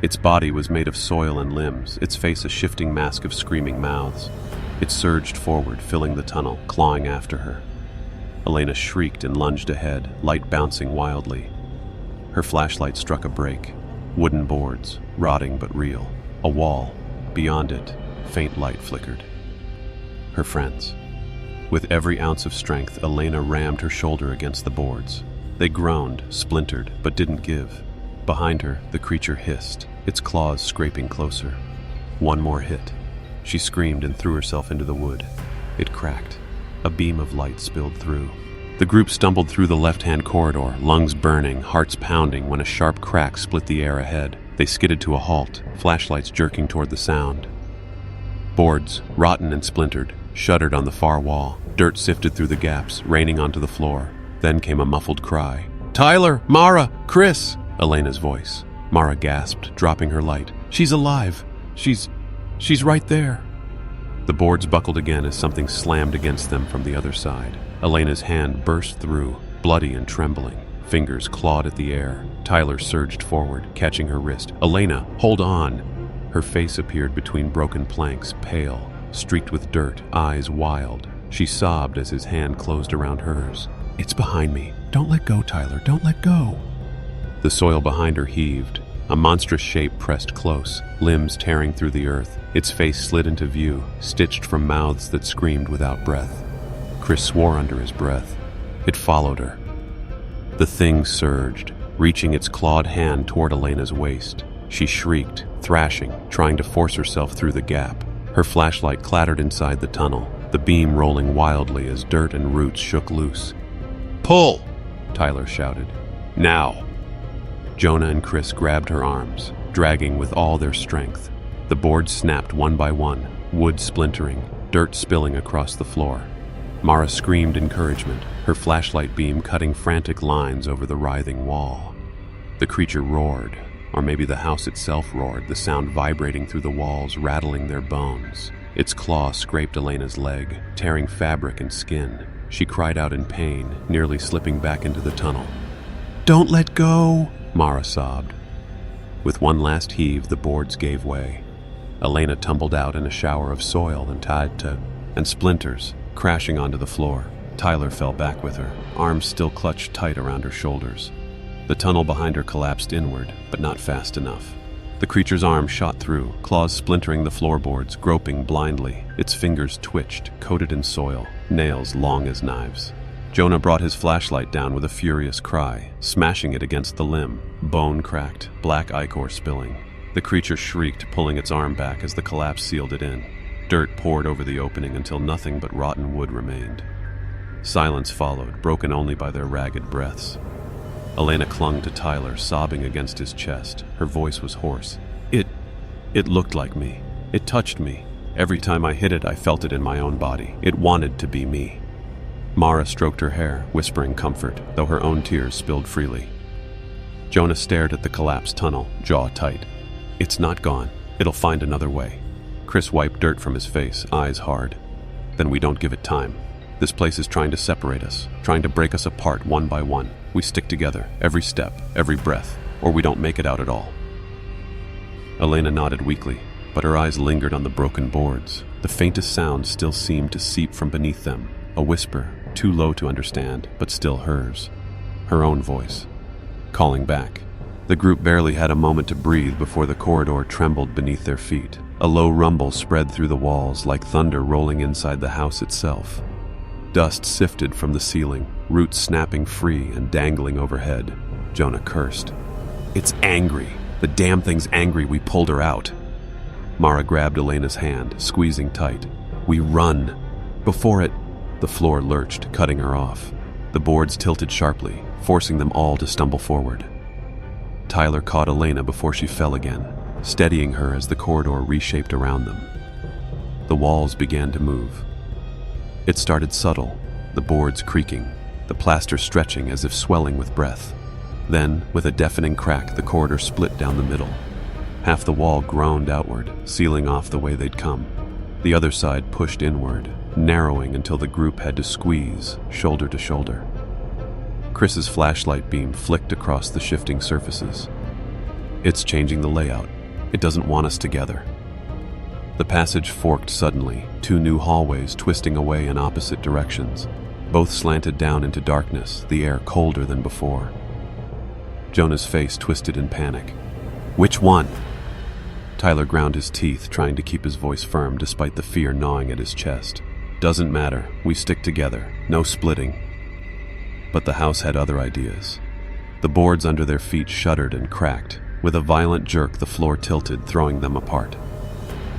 Its body was made of soil and limbs, its face a shifting mask of screaming mouths. It surged forward, filling the tunnel, clawing after her. Elena shrieked and lunged ahead, light bouncing wildly. Her flashlight struck a break. Wooden boards, rotting but real. A wall. Beyond it, faint light flickered. Her friends. With every ounce of strength, Elena rammed her shoulder against the boards. They groaned, splintered, but didn't give. Behind her, the creature hissed, its claws scraping closer. One more hit. She screamed and threw herself into the wood. It cracked. A beam of light spilled through. The group stumbled through the left-hand corridor, lungs burning, hearts pounding, when a sharp crack split the air ahead. They skidded to a halt, flashlights jerking toward the sound. Boards, rotten and splintered, shuddered on the far wall. Dirt sifted through the gaps, raining onto the floor. Then came a muffled cry. "Tyler! Mara! Chris!" Elena's voice. Mara gasped, dropping her light. "She's alive! She's right there!" The boards buckled again as something slammed against them from the other side. Elena's hand burst through, bloody and trembling. Fingers clawed at the air. Tyler surged forward, catching her wrist. "Elena, hold on!" Her face appeared between broken planks, pale, streaked with dirt, eyes wild. She sobbed as his hand closed around hers. "It's behind me. Don't let go, Tyler. Don't let go." The soil behind her heaved. A monstrous shape pressed close, limbs tearing through the earth. Its face slid into view, stitched from mouths that screamed without breath. Chris swore under his breath. It followed her. The thing surged, reaching its clawed hand toward Elena's waist. She shrieked, thrashing, trying to force herself through the gap. Her flashlight clattered inside the tunnel, the beam rolling wildly as dirt and roots shook loose. "Pull!" Tyler shouted. "Now!" Jonah and Chris grabbed her arms, dragging with all their strength. The boards snapped one by one, wood splintering, dirt spilling across the floor. Mara screamed encouragement, her flashlight beam cutting frantic lines over the writhing wall. The creature roared, or maybe the house itself roared, the sound vibrating through the walls, rattling their bones. Its claw scraped Elena's leg, tearing fabric and skin. She cried out in pain, nearly slipping back into the tunnel. "Don't let go!" Mara sobbed. With one last heave, the boards gave way. Elena tumbled out in a shower of soil and splinters, crashing onto the floor. Tyler fell back with her, arms still clutched tight around her shoulders. The tunnel behind her collapsed inward, but not fast enough. The creature's arm shot through, claws splintering the floorboards, groping blindly. Its fingers twitched, coated in soil, nails long as knives. Jonah brought his flashlight down with a furious cry, smashing it against the limb. Bone cracked, black ichor spilling. The creature shrieked, pulling its arm back as the collapse sealed it in. Dirt poured over the opening until nothing but rotten wood remained. Silence followed, broken only by their ragged breaths. Elena clung to Tyler, sobbing against his chest. Her voice was hoarse. It looked like me. It touched me. Every time I hit it, I felt it in my own body. It wanted to be me. Mara stroked her hair, whispering comfort, though her own tears spilled freely. Jonah stared at the collapsed tunnel, jaw tight. "It's not gone. It'll find another way." Chris wiped dirt from his face, eyes hard. "Then we don't give it time. This place is trying to separate us, trying to break us apart one by one. We stick together, every step, every breath, or we don't make it out at all." Elena nodded weakly, but her eyes lingered on the broken boards. The faintest sound still seemed to seep from beneath them, a whisper, too low to understand, but still hers. Her own voice, calling back. The group barely had a moment to breathe before the corridor trembled beneath their feet. A low rumble spread through the walls, like thunder rolling inside the house itself. Dust sifted from the ceiling, roots snapping free and dangling overhead. Jonah cursed. "It's angry. The damn thing's angry we pulled her out." Mara grabbed Elena's hand, squeezing tight. "We run. Before it..." The floor lurched, cutting her off. The boards tilted sharply, forcing them all to stumble forward. Tyler caught Elena before she fell again, steadying her as the corridor reshaped around them. The walls began to move. It started subtle, the boards creaking, the plaster stretching as if swelling with breath. Then, with a deafening crack, the corridor split down the middle. Half the wall groaned outward, sealing off the way they'd come. The other side pushed inward, narrowing until the group had to squeeze, shoulder to shoulder. Chris's flashlight beam flicked across the shifting surfaces. "It's changing the layout. It doesn't want us together." The passage forked suddenly, two new hallways twisting away in opposite directions. Both slanted down into darkness, the air colder than before. Jonah's face twisted in panic. "Which one?" Tyler ground his teeth, trying to keep his voice firm despite the fear gnawing at his chest. "Doesn't matter. We stick together. No splitting." But the house had other ideas. The boards under their feet shuddered and cracked. With a violent jerk, the floor tilted, throwing them apart.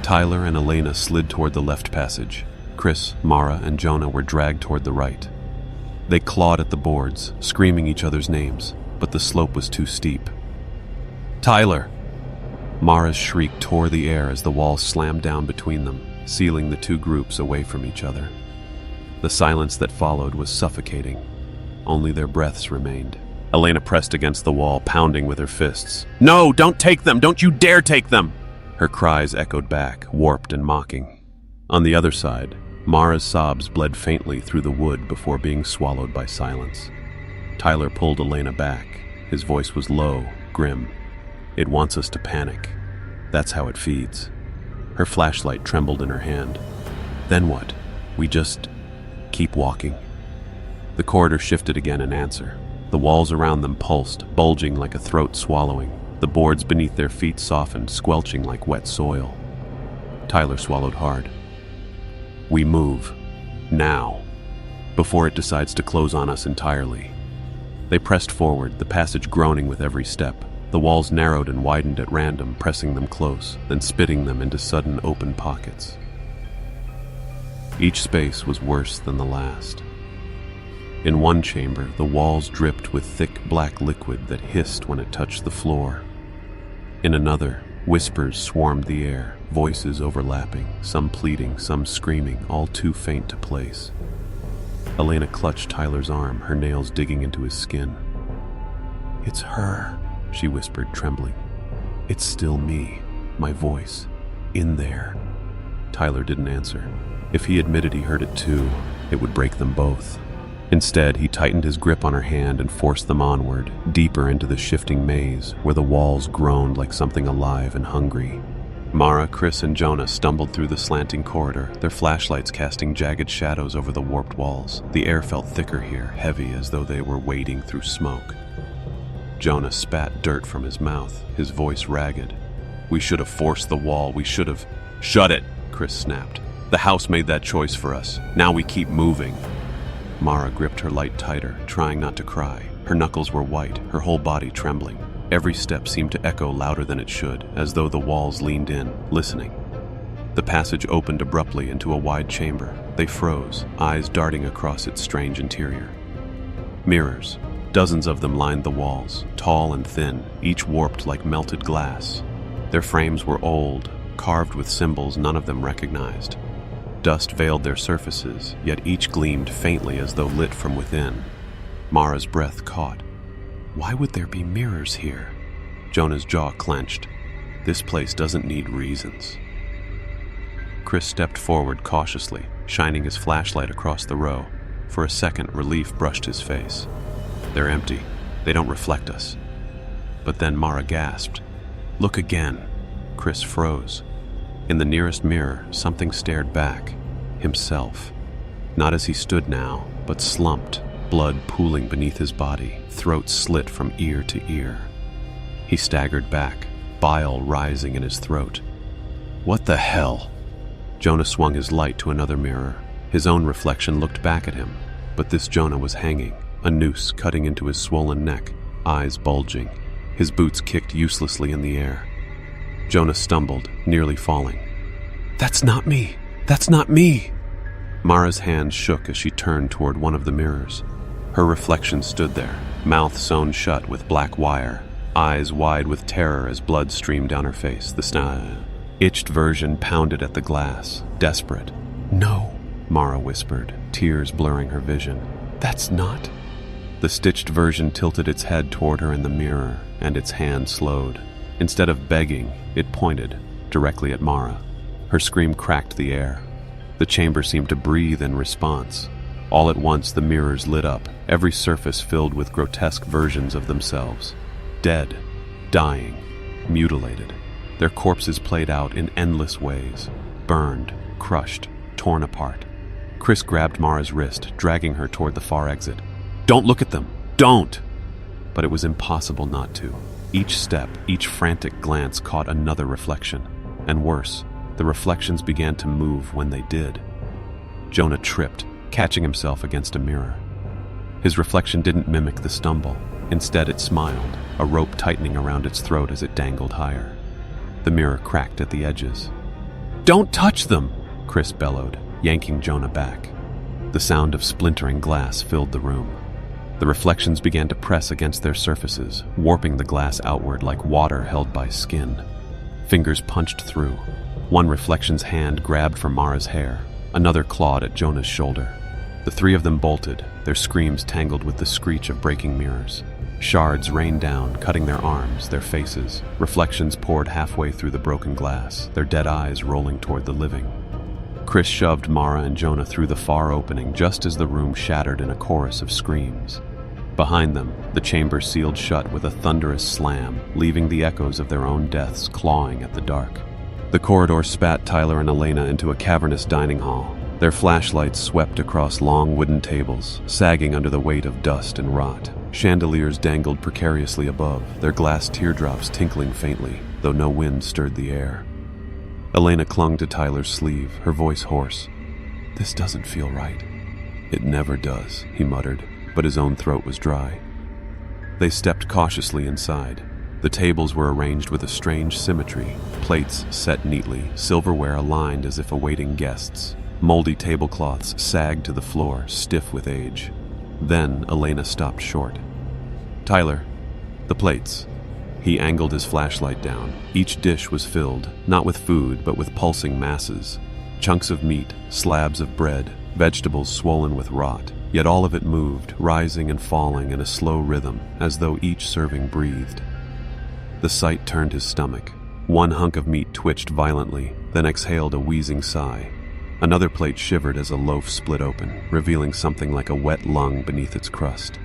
Tyler and Elena slid toward the left passage. Chris, Mara, and Jonah were dragged toward the right. They clawed at the boards, screaming each other's names, but the slope was too steep. "Tyler!" Mara's shriek tore the air as the wall slammed down between them, sealing the two groups away from each other. The silence that followed was suffocating. Only their breaths remained. Elena pressed against the wall, pounding with her fists. "No, don't take them! Don't you dare take them!" Her cries echoed back, warped and mocking. On the other side, Mara's sobs bled faintly through the wood before being swallowed by silence. Tyler pulled Elena back. His voice was low, grim. "It wants us to panic. That's how it feeds. Her flashlight trembled in her hand. Then what? We just keep walking. The corridor shifted again in answer. The walls around them pulsed, bulging like a throat swallowing. The boards beneath their feet softened, squelching like wet soil. Tyler swallowed hard. We move. Now. Before it decides to close on us entirely. They pressed forward, the passage groaning with every step. The walls narrowed and widened at random, pressing them close, then spitting them into sudden open pockets. Each space was worse than the last. In one chamber, the walls dripped with thick black liquid that hissed when it touched the floor. In another, whispers swarmed the air, voices overlapping, some pleading, some screaming, all too faint to place. Elena clutched Tyler's arm, her nails digging into his skin. "It's her," she whispered, trembling. "It's still me, my voice, in there." Tyler didn't answer. If he admitted he heard it too, it would break them both. Instead, he tightened his grip on her hand and forced them onward, deeper into the shifting maze, where the walls groaned like something alive and hungry. Mara, Chris, and Jonah stumbled through the slanting corridor, their flashlights casting jagged shadows over the warped walls. The air felt thicker here, heavy as though they were wading through smoke. Jonah spat dirt from his mouth, his voice ragged. "We should have forced the wall, we should have—" "Shut it!" Chris snapped. "The house made that choice for us. Now we keep moving." Mara gripped her light tighter, trying not to cry. Her knuckles were white, her whole body trembling. Every step seemed to echo louder than it should, as though the walls leaned in, listening. The passage opened abruptly into a wide chamber. They froze, eyes darting across its strange interior. Mirrors. Dozens of them lined the walls, tall and thin, each warped like melted glass. Their frames were old, carved with symbols none of them recognized. Dust veiled their surfaces, yet each gleamed faintly as though lit from within. Mara's breath caught. Why would there be mirrors here? Jonah's jaw clenched. This place doesn't need reasons. Chris stepped forward cautiously, shining his flashlight across the row. For a second, relief brushed his face. They're empty. They don't reflect us. But then Mara gasped. "Look again." Chris froze. In the nearest mirror, something stared back. Himself. Not as he stood now, but slumped, blood pooling beneath his body, throat slit from ear to ear. He staggered back, bile rising in his throat. "What the hell?" Jonah swung his light to another mirror. His own reflection looked back at him, but this Jonah was hanging, a noose cutting into his swollen neck, eyes bulging. His boots kicked uselessly in the air. Jonah stumbled, nearly falling. "That's not me! That's not me!" Mara's hand shook as she turned toward one of the mirrors. Her reflection stood there, mouth sewn shut with black wire, eyes wide with terror as blood streamed down her face. The itched version pounded at the glass, desperate. "No," Mara whispered, tears blurring her vision. "That's not..." The stitched version tilted its head toward her in the mirror, and its hand slowed. Instead of begging, it pointed, directly at Mara. Her scream cracked the air. The chamber seemed to breathe in response. All at once, the mirrors lit up, every surface filled with grotesque versions of themselves. Dead, dying, mutilated. Their corpses played out in endless ways. Burned, crushed, torn apart. Chris grabbed Mara's wrist, dragging her toward the far exit. "Don't look at them! Don't!" But it was impossible not to. Each step, each frantic glance caught another reflection. And worse, the reflections began to move when they did. Jonah tripped, catching himself against a mirror. His reflection didn't mimic the stumble. Instead, it smiled, a rope tightening around its throat as it dangled higher. The mirror cracked at the edges. "Don't touch them!" Chris bellowed, yanking Jonah back. The sound of splintering glass filled the room. The reflections began to press against their surfaces, warping the glass outward like water held by skin. Fingers punched through. One reflection's hand grabbed for Mara's hair. Another clawed at Jonah's shoulder. The three of them bolted, their screams tangled with the screech of breaking mirrors. Shards rained down, cutting their arms, their faces. Reflections poured halfway through the broken glass, their dead eyes rolling toward the living. Chris shoved Mara and Jonah through the far opening just as the room shattered in a chorus of screams. Behind them, the chamber sealed shut with a thunderous slam, leaving the echoes of their own deaths clawing at the dark. The corridor spat Tyler and Elena into a cavernous dining hall. Their flashlights swept across long wooden tables, sagging under the weight of dust and rot. Chandeliers dangled precariously above, their glass teardrops tinkling faintly, though no wind stirred the air. Elena clung to Tyler's sleeve, her voice hoarse. "This doesn't feel right." "It never does," he muttered, but his own throat was dry. They stepped cautiously inside. The tables were arranged with a strange symmetry, plates set neatly, silverware aligned as if awaiting guests. Moldy tablecloths sagged to the floor, stiff with age. Then Elena stopped short. "Tyler, the plates." He angled his flashlight down. Each dish was filled, not with food, but with pulsing masses. Chunks of meat, slabs of bread, vegetables swollen with rot. Yet all of it moved, rising and falling in a slow rhythm, as though each serving breathed. The sight turned his stomach. One hunk of meat twitched violently, then exhaled a wheezing sigh. Another plate shivered as a loaf split open, revealing something like a wet lung beneath its crust.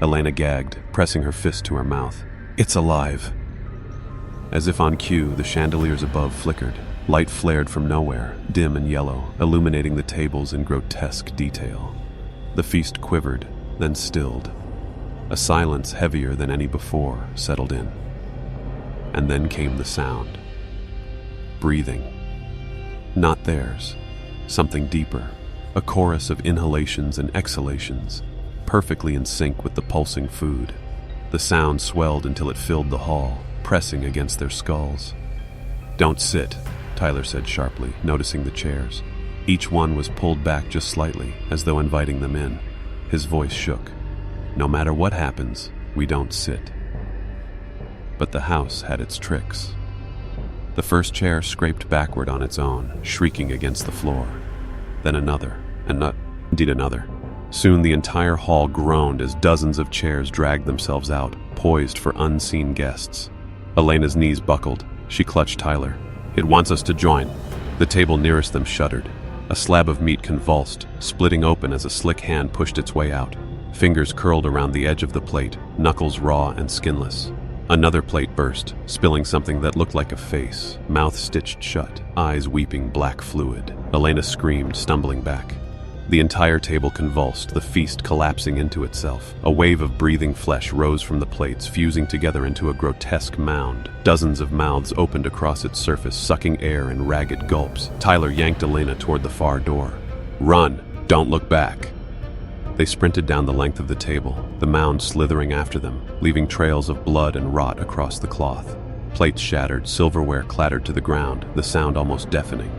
Elena gagged, pressing her fist to her mouth. "It's alive!" As if on cue, the chandeliers above flickered. Light flared from nowhere, dim and yellow, illuminating the tables in grotesque detail. The feast quivered, then stilled. A silence heavier than any before settled in. And then came the sound. Breathing. Not theirs. Something deeper. A chorus of inhalations and exhalations, perfectly in sync with the pulsing food. The sound swelled until it filled the hall, pressing against their skulls. "Don't sit," Tyler said sharply, noticing the chairs. Each one was pulled back just slightly, as though inviting them in. His voice shook. "No matter what happens, we don't sit." But the house had its tricks. The first chair scraped backward on its own, shrieking against the floor. Then another, and indeed another. Soon the entire hall groaned as dozens of chairs dragged themselves out, poised for unseen guests. Elena's knees buckled. She clutched Tyler. "It wants us to join." The table nearest them shuddered. A slab of meat convulsed, splitting open as a slick hand pushed its way out. Fingers curled around the edge of the plate, knuckles raw and skinless. Another plate burst, spilling something that looked like a face, mouth stitched shut, eyes weeping black fluid. Elena screamed, stumbling back. The entire table convulsed, the feast collapsing into itself. A wave of breathing flesh rose from the plates, fusing together into a grotesque mound. Dozens of mouths opened across its surface, sucking air in ragged gulps. Tyler yanked Elena toward the far door. "Run! Don't look back!" They sprinted down the length of the table, the mound slithering after them, leaving trails of blood and rot across the cloth. Plates shattered, silverware clattered to the ground, the sound almost deafening.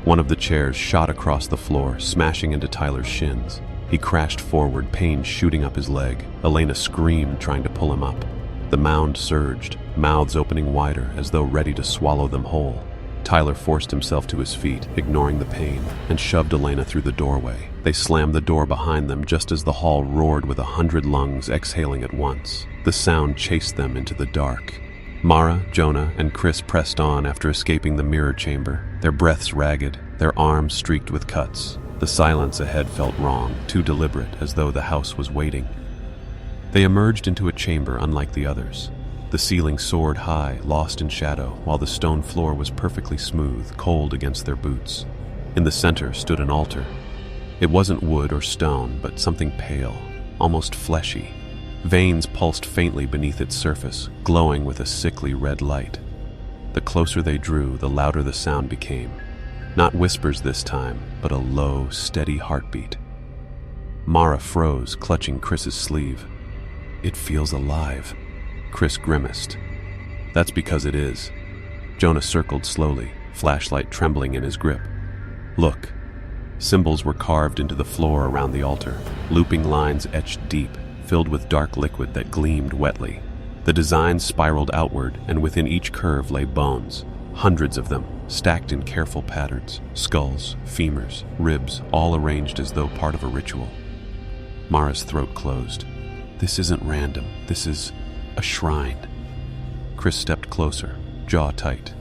One of the chairs shot across the floor, smashing into Tyler's shins. He crashed forward, pain shooting up his leg. Elena screamed, trying to pull him up. The mound surged, mouths opening wider, as though ready to swallow them whole. Tyler forced himself to his feet, ignoring the pain, and shoved Elena through the doorway. They slammed the door behind them just as the hall roared with 100 lungs exhaling at once. The sound chased them into the dark. Mara, Jonah, and Chris pressed on after escaping the mirror chamber, their breaths ragged, their arms streaked with cuts. The silence ahead felt wrong, too deliberate, as though the house was waiting. They emerged into a chamber unlike the others. The ceiling soared high, lost in shadow, while the stone floor was perfectly smooth, cold against their boots. In the center stood an altar. It wasn't wood or stone, but something pale, almost fleshy. Veins pulsed faintly beneath its surface, glowing with a sickly red light. The closer they drew, the louder the sound became. Not whispers this time, but a low, steady heartbeat. Mara froze, clutching Chris's sleeve. "It feels alive." Chris grimaced. "That's because it is." Jonah circled slowly, flashlight trembling in his grip. "Look." Symbols were carved into the floor around the altar, looping lines etched deep, filled with dark liquid that gleamed wetly. The designs spiraled outward, and within each curve lay bones, hundreds of them, stacked in careful patterns, skulls, femurs, ribs, all arranged as though part of a ritual. Mara's throat closed. "This isn't random. This is a shrine." Chris stepped closer, jaw tight.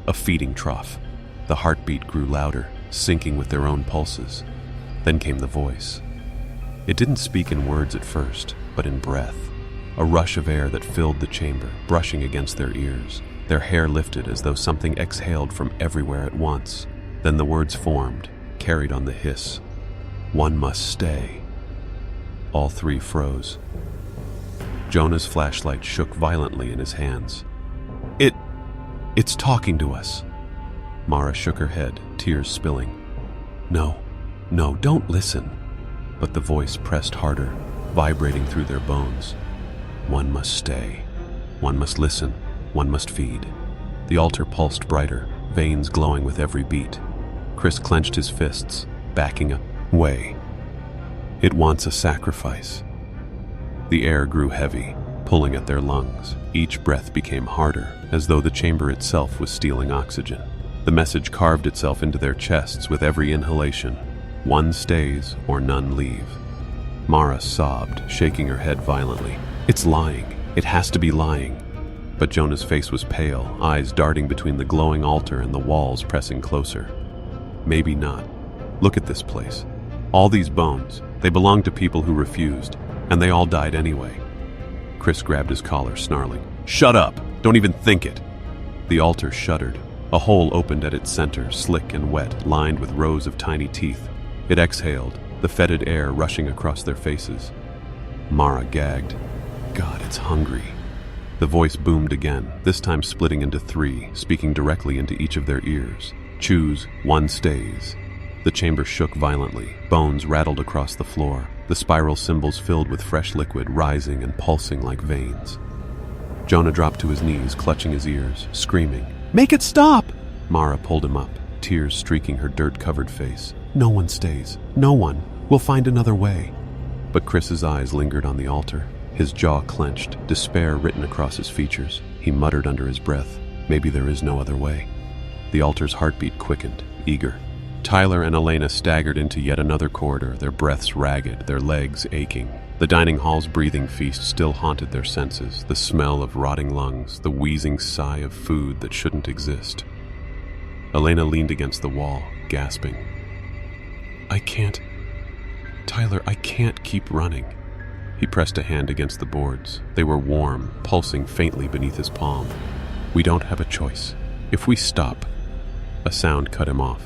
A feeding trough. The heartbeat grew louder, syncing with their own pulses. Then came the voice. It didn't speak in words at first, but in breath. A rush of air that filled the chamber, brushing against their ears. Their hair lifted as though something exhaled from everywhere at once. Then the words formed, carried on the hiss. "One must stay." All three froze. Jonah's flashlight shook violently in his hands. It's talking to us." Mara shook her head, tears spilling. No, don't listen." But the voice pressed harder, vibrating through their bones. "One must stay. One must listen. One must feed." The altar pulsed brighter, veins glowing with every beat. Chris clenched his fists, backing away. "It wants a sacrifice." The air grew heavy, pulling at their lungs. Each breath became harder, as though the chamber itself was stealing oxygen. The message carved itself into their chests with every inhalation. One stays or none leave. Mara sobbed, shaking her head violently. "It's lying. It has to be lying." But Jonah's face was pale, eyes darting between the glowing altar and the walls pressing closer. "Maybe not. Look at this place. All these bones, they belong to people who refused, and they all died anyway." Chris grabbed his collar, snarling, "Shut up! Don't even think it!" The altar shuddered. A hole opened at its center, slick and wet, lined with rows of tiny teeth. It exhaled, the fetid air rushing across their faces. Mara gagged. "God, it's hungry." The voice boomed again, this time splitting into three, speaking directly into each of their ears. "Choose, one stays." The chamber shook violently, bones rattled across the floor, the spiral symbols filled with fresh liquid rising and pulsing like veins. Jonah dropped to his knees, clutching his ears, screaming, "Make it stop!" Mara pulled him up, tears streaking her dirt-covered face. "No one stays. No one. We'll find another way." But Chris's eyes lingered on the altar. His jaw clenched, despair written across his features. He muttered under his breath, "Maybe there is no other way." The altar's heartbeat quickened, eager. Tyler and Elena staggered into yet another corridor, their breaths ragged, their legs aching. The dining hall's breathing feast still haunted their senses, the smell of rotting lungs, the wheezing sigh of food that shouldn't exist. Elena leaned against the wall, gasping. Tyler, I can't keep running." He pressed a hand against the boards. They were warm, pulsing faintly beneath his palm. "We don't have a choice. If we stop..." A sound cut him off.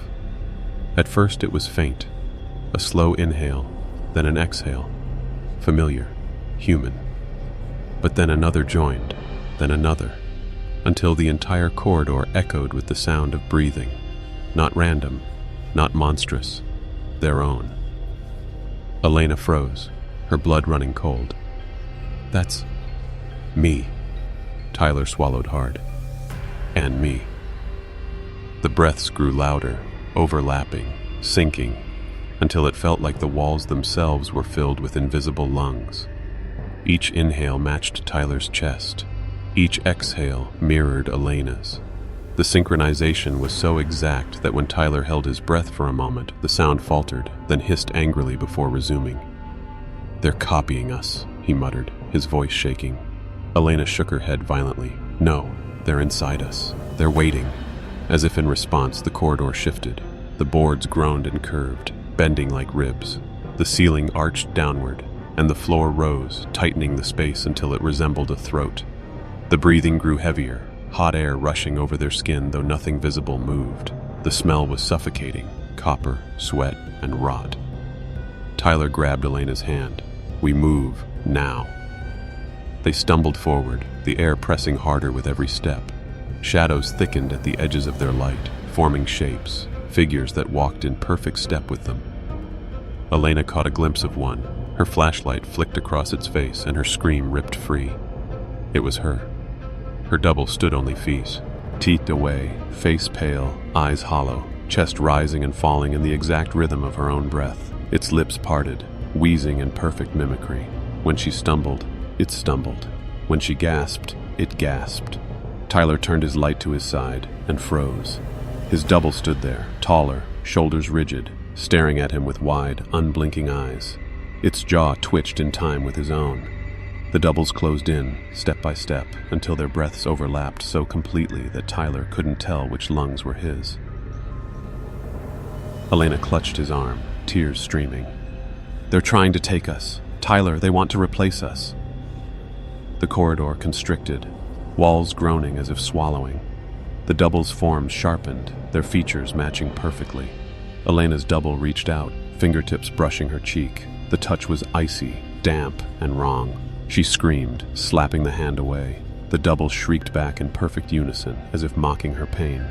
At first it was faint, a slow inhale, then an exhale. Familiar, human. But then another joined, then another, until the entire corridor echoed with the sound of breathing. Not random, not monstrous, their own. Elena froze, her blood running cold. "That's me." Tyler swallowed hard. "And me." The breaths grew louder, overlapping, sinking, until it felt like the walls themselves were filled with invisible lungs. Each inhale matched Tyler's chest. Each exhale mirrored Elena's. The synchronization was so exact that when Tyler held his breath for a moment, the sound faltered, then hissed angrily before resuming. "They're copying us," he muttered, his voice shaking. Elena shook her head violently. "No, they're inside us. They're waiting." As if in response, the corridor shifted. The boards groaned and curved, bending like ribs. The ceiling arched downward, and the floor rose, tightening the space until it resembled a throat. The breathing grew heavier, hot air rushing over their skin though nothing visible moved. The smell was suffocating, copper, sweat, and rot. Tyler grabbed Elena's hand. "We move, now." They stumbled forward, the air pressing harder with every step. Shadows thickened at the edges of their light, forming shapes, figures that walked in perfect step with them. Elena caught a glimpse of one. Her flashlight flicked across its face and her scream ripped free. It was her. Her double stood only feet, teeth away, face pale, eyes hollow, chest rising and falling in the exact rhythm of her own breath. Its lips parted, wheezing in perfect mimicry. When she stumbled, it stumbled. When she gasped, it gasped. Tyler turned his light to his side and froze. His double stood there, taller, shoulders rigid, staring at him with wide, unblinking eyes. Its jaw twitched in time with his own. The doubles closed in, step by step, until their breaths overlapped so completely that Tyler couldn't tell which lungs were his. Elena clutched his arm, tears streaming. They're trying to take us. Tyler, they want to replace us. The corridor constricted, walls groaning as if swallowing. The double's forms sharpened, their features matching perfectly. Elena's double reached out, fingertips brushing her cheek. The touch was icy, damp, and wrong. She screamed, slapping the hand away. The double shrieked back in perfect unison, as if mocking her pain.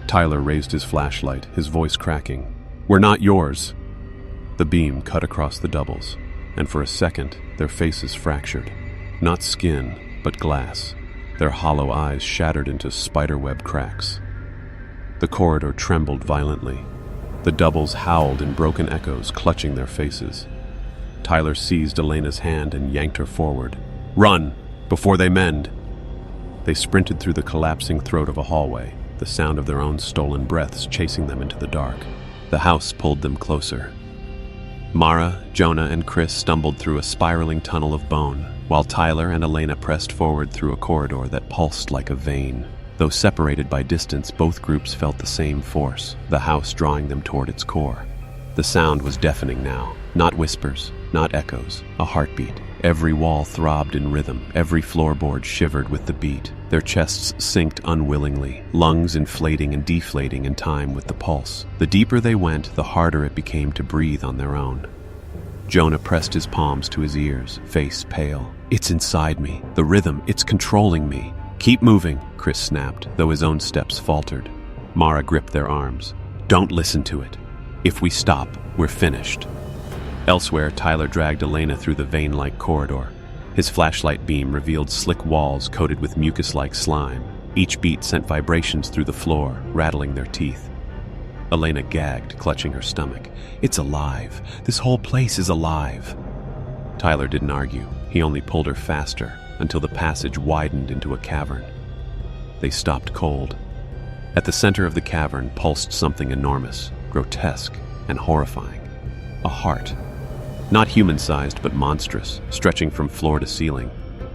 Tyler raised his flashlight, his voice cracking. "We're not yours!" The beam cut across the doubles, and for a second, their faces fractured. Not skin, but glass. Their hollow eyes shattered into spiderweb cracks. The corridor trembled violently. The doubles howled in broken echoes, clutching their faces. Tyler seized Elena's hand and yanked her forward. "Run! Before they mend!" They sprinted through the collapsing throat of a hallway, the sound of their own stolen breaths chasing them into the dark. The house pulled them closer. Mara, Jonah, and Chris stumbled through a spiraling tunnel of bone, while Tyler and Elena pressed forward through a corridor that pulsed like a vein. Though separated by distance, both groups felt the same force, the house drawing them toward its core. The sound was deafening now, not whispers, not echoes, a heartbeat. Every wall throbbed in rhythm, every floorboard shivered with the beat. Their chests synced unwillingly, lungs inflating and deflating in time with the pulse. The deeper they went, the harder it became to breathe on their own. Jonah pressed his palms to his ears, face pale. "It's inside me. The rhythm, it's controlling me." "Keep moving," Chris snapped, though his own steps faltered. Mara gripped their arms. "Don't listen to it. If we stop, we're finished." Elsewhere, Tyler dragged Elena through the vein-like corridor. His flashlight beam revealed slick walls coated with mucus-like slime. Each beat sent vibrations through the floor, rattling their teeth. Elena gagged, clutching her stomach. "It's alive. This whole place is alive." Tyler didn't argue. He only pulled her faster, until the passage widened into a cavern. They stopped cold. At the center of the cavern pulsed something enormous, grotesque, and horrifying. A heart. Not human-sized, but monstrous, stretching from floor to ceiling.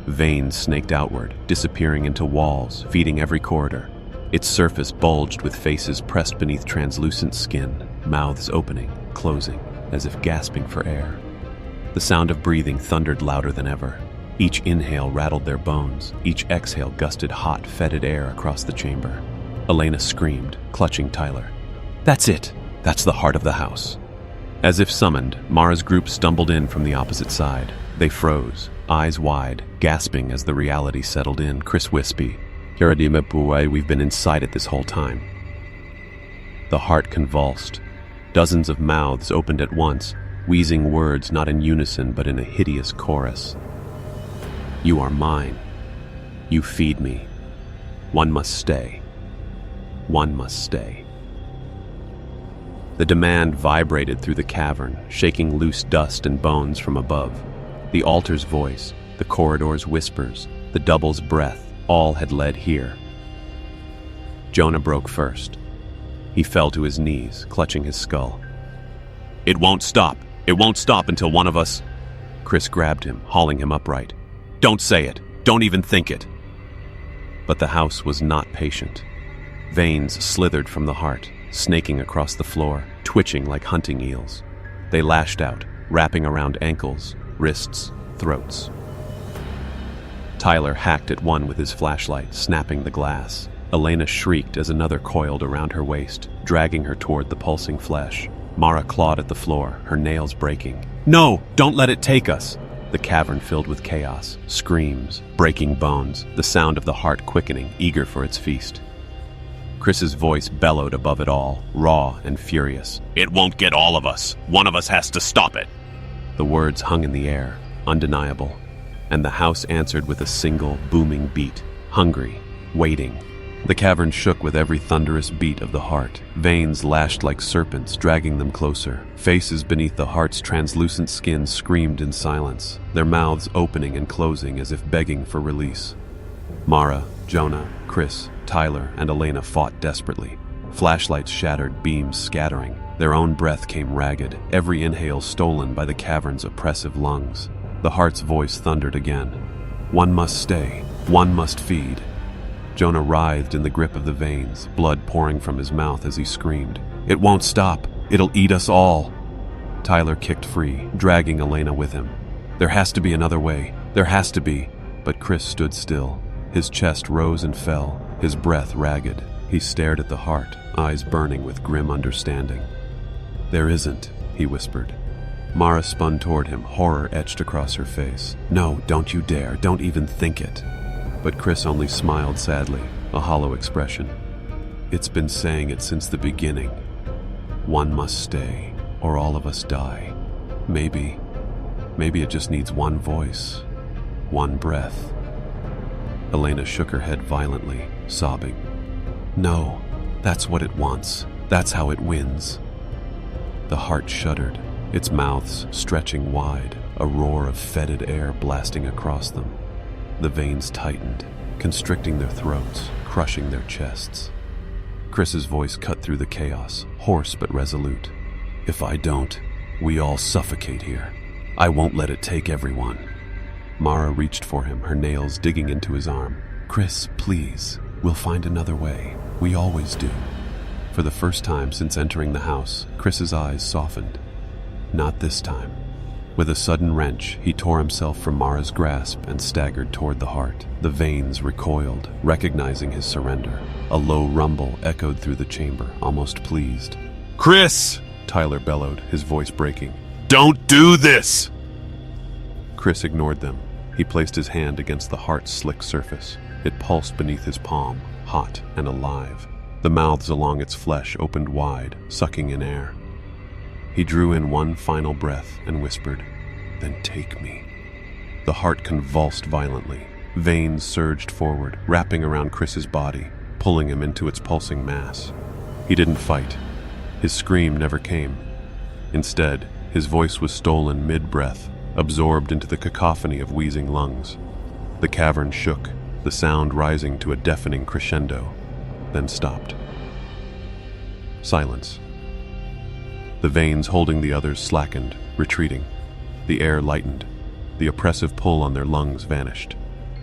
Veins snaked outward, disappearing into walls, feeding every corridor. Its surface bulged with faces pressed beneath translucent skin, mouths opening, closing, as if gasping for air. The sound of breathing thundered louder than ever. Each inhale rattled their bones, each exhale gusted hot, fetid air across the chamber. Elena screamed, clutching Tyler. "That's it! That's the heart of the house." As if summoned, Mara's group stumbled in from the opposite side. They froze, eyes wide, gasping as the reality settled in. Chris wispy, "We've been inside it this whole time." The heart convulsed. Dozens of mouths opened at once, wheezing words not in unison but in a hideous chorus. "You are mine. You feed me. One must stay. One must stay." The demand vibrated through the cavern, shaking loose dust and bones from above. The altar's voice, the corridor's whispers, the double's breath, all had led here. Jonah broke first. He fell to his knees, clutching his skull. "It won't stop. It won't stop until one of us..." Chris grabbed him, hauling him upright. "Don't say it. Don't even think it." But the house was not patient. Veins slithered from the heart, snaking across the floor, twitching like hunting eels. They lashed out, wrapping around ankles, wrists, throats. Tyler hacked at one with his flashlight, snapping the glass. Elena shrieked as another coiled around her waist, dragging her toward the pulsing flesh. Mara clawed at the floor, her nails breaking. "No! Don't let it take us!" The cavern filled with chaos, screams, breaking bones, the sound of the heart quickening, eager for its feast. Chris's voice bellowed above it all, raw and furious. "It won't get all of us. One of us has to stop it." The words hung in the air, undeniable, and the house answered with a single, booming beat, hungry, waiting. The cavern shook with every thunderous beat of the heart. Veins lashed like serpents, dragging them closer. Faces beneath the heart's translucent skin screamed in silence, their mouths opening and closing as if begging for release. Mara, Jonah, Chris, Tyler, and Elena fought desperately. Flashlights shattered, beams scattering. Their own breath came ragged, every inhale stolen by the cavern's oppressive lungs. The heart's voice thundered again. "One must stay. One must feed." Jonah writhed in the grip of the veins, blood pouring from his mouth as he screamed. "It won't stop. It'll eat us all." Tyler kicked free, dragging Elena with him. There has to be another way. There has to be. But Chris stood still. His chest rose and fell, his breath ragged. He stared at the heart, eyes burning with grim understanding. There isn't, he whispered. Mara spun toward him, horror etched across her face. No, don't you dare, don't even think it. But Chris only smiled sadly, a hollow expression. It's been saying it since the beginning. One must stay, or all of us die. Maybe it just needs one voice, one breath. Elena shook her head violently, sobbing. No, that's what it wants. That's how it wins. The heart shuddered, its mouths stretching wide, a roar of fetid air blasting across them. The veins tightened, constricting their throats, crushing their chests. Chris's voice cut through the chaos, hoarse but resolute. If I don't, we all suffocate here. I won't let it take everyone. Mara reached for him, her nails digging into his arm. Chris, please, we'll find another way. We always do. For the first time since entering the house, Chris's eyes softened. Not this time. With a sudden wrench, he tore himself from Mara's grasp and staggered toward the heart. The veins recoiled, recognizing his surrender. A low rumble echoed through the chamber, almost pleased. Chris! Tyler bellowed, his voice breaking. Don't do this! Chris ignored them. He placed his hand against the heart's slick surface. It pulsed beneath his palm, hot and alive. The mouths along its flesh opened wide, sucking in air. He drew in one final breath and whispered, "Then take me." The heart convulsed violently. Veins surged forward, wrapping around Chris's body, pulling him into its pulsing mass. He didn't fight. His scream never came. Instead, his voice was stolen mid-breath, absorbed into the cacophony of wheezing lungs. The cavern shook, the sound rising to a deafening crescendo, then stopped. Silence. The veins holding the others slackened, retreating. The air lightened. The oppressive pull on their lungs vanished.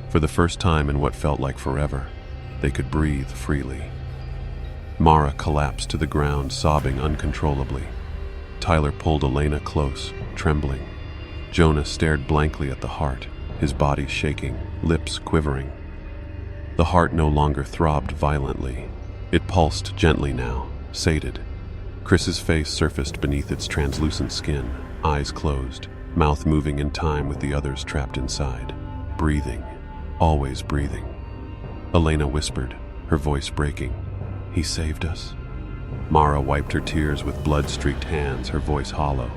For the first time in what felt like forever, they could breathe freely. Mara collapsed to the ground, sobbing uncontrollably. Tyler pulled Elena close, trembling. Jonah stared blankly at the heart, his body shaking, lips quivering. The heart no longer throbbed violently. It pulsed gently now, sated. Chris's face surfaced beneath its translucent skin, eyes closed, mouth moving in time with the others trapped inside. Breathing, always breathing. Elena whispered, her voice breaking. He saved us. Mara wiped her tears with blood-streaked hands, her voice hollow.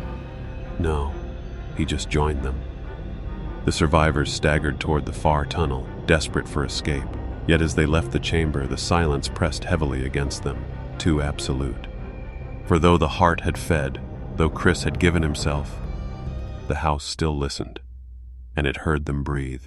No, he just joined them. The survivors staggered toward the far tunnel, desperate for escape. Yet as they left the chamber, the silence pressed heavily against them, too absolute. For though the heart had fed, though Chris had given himself, the house still listened, and it heard them breathe.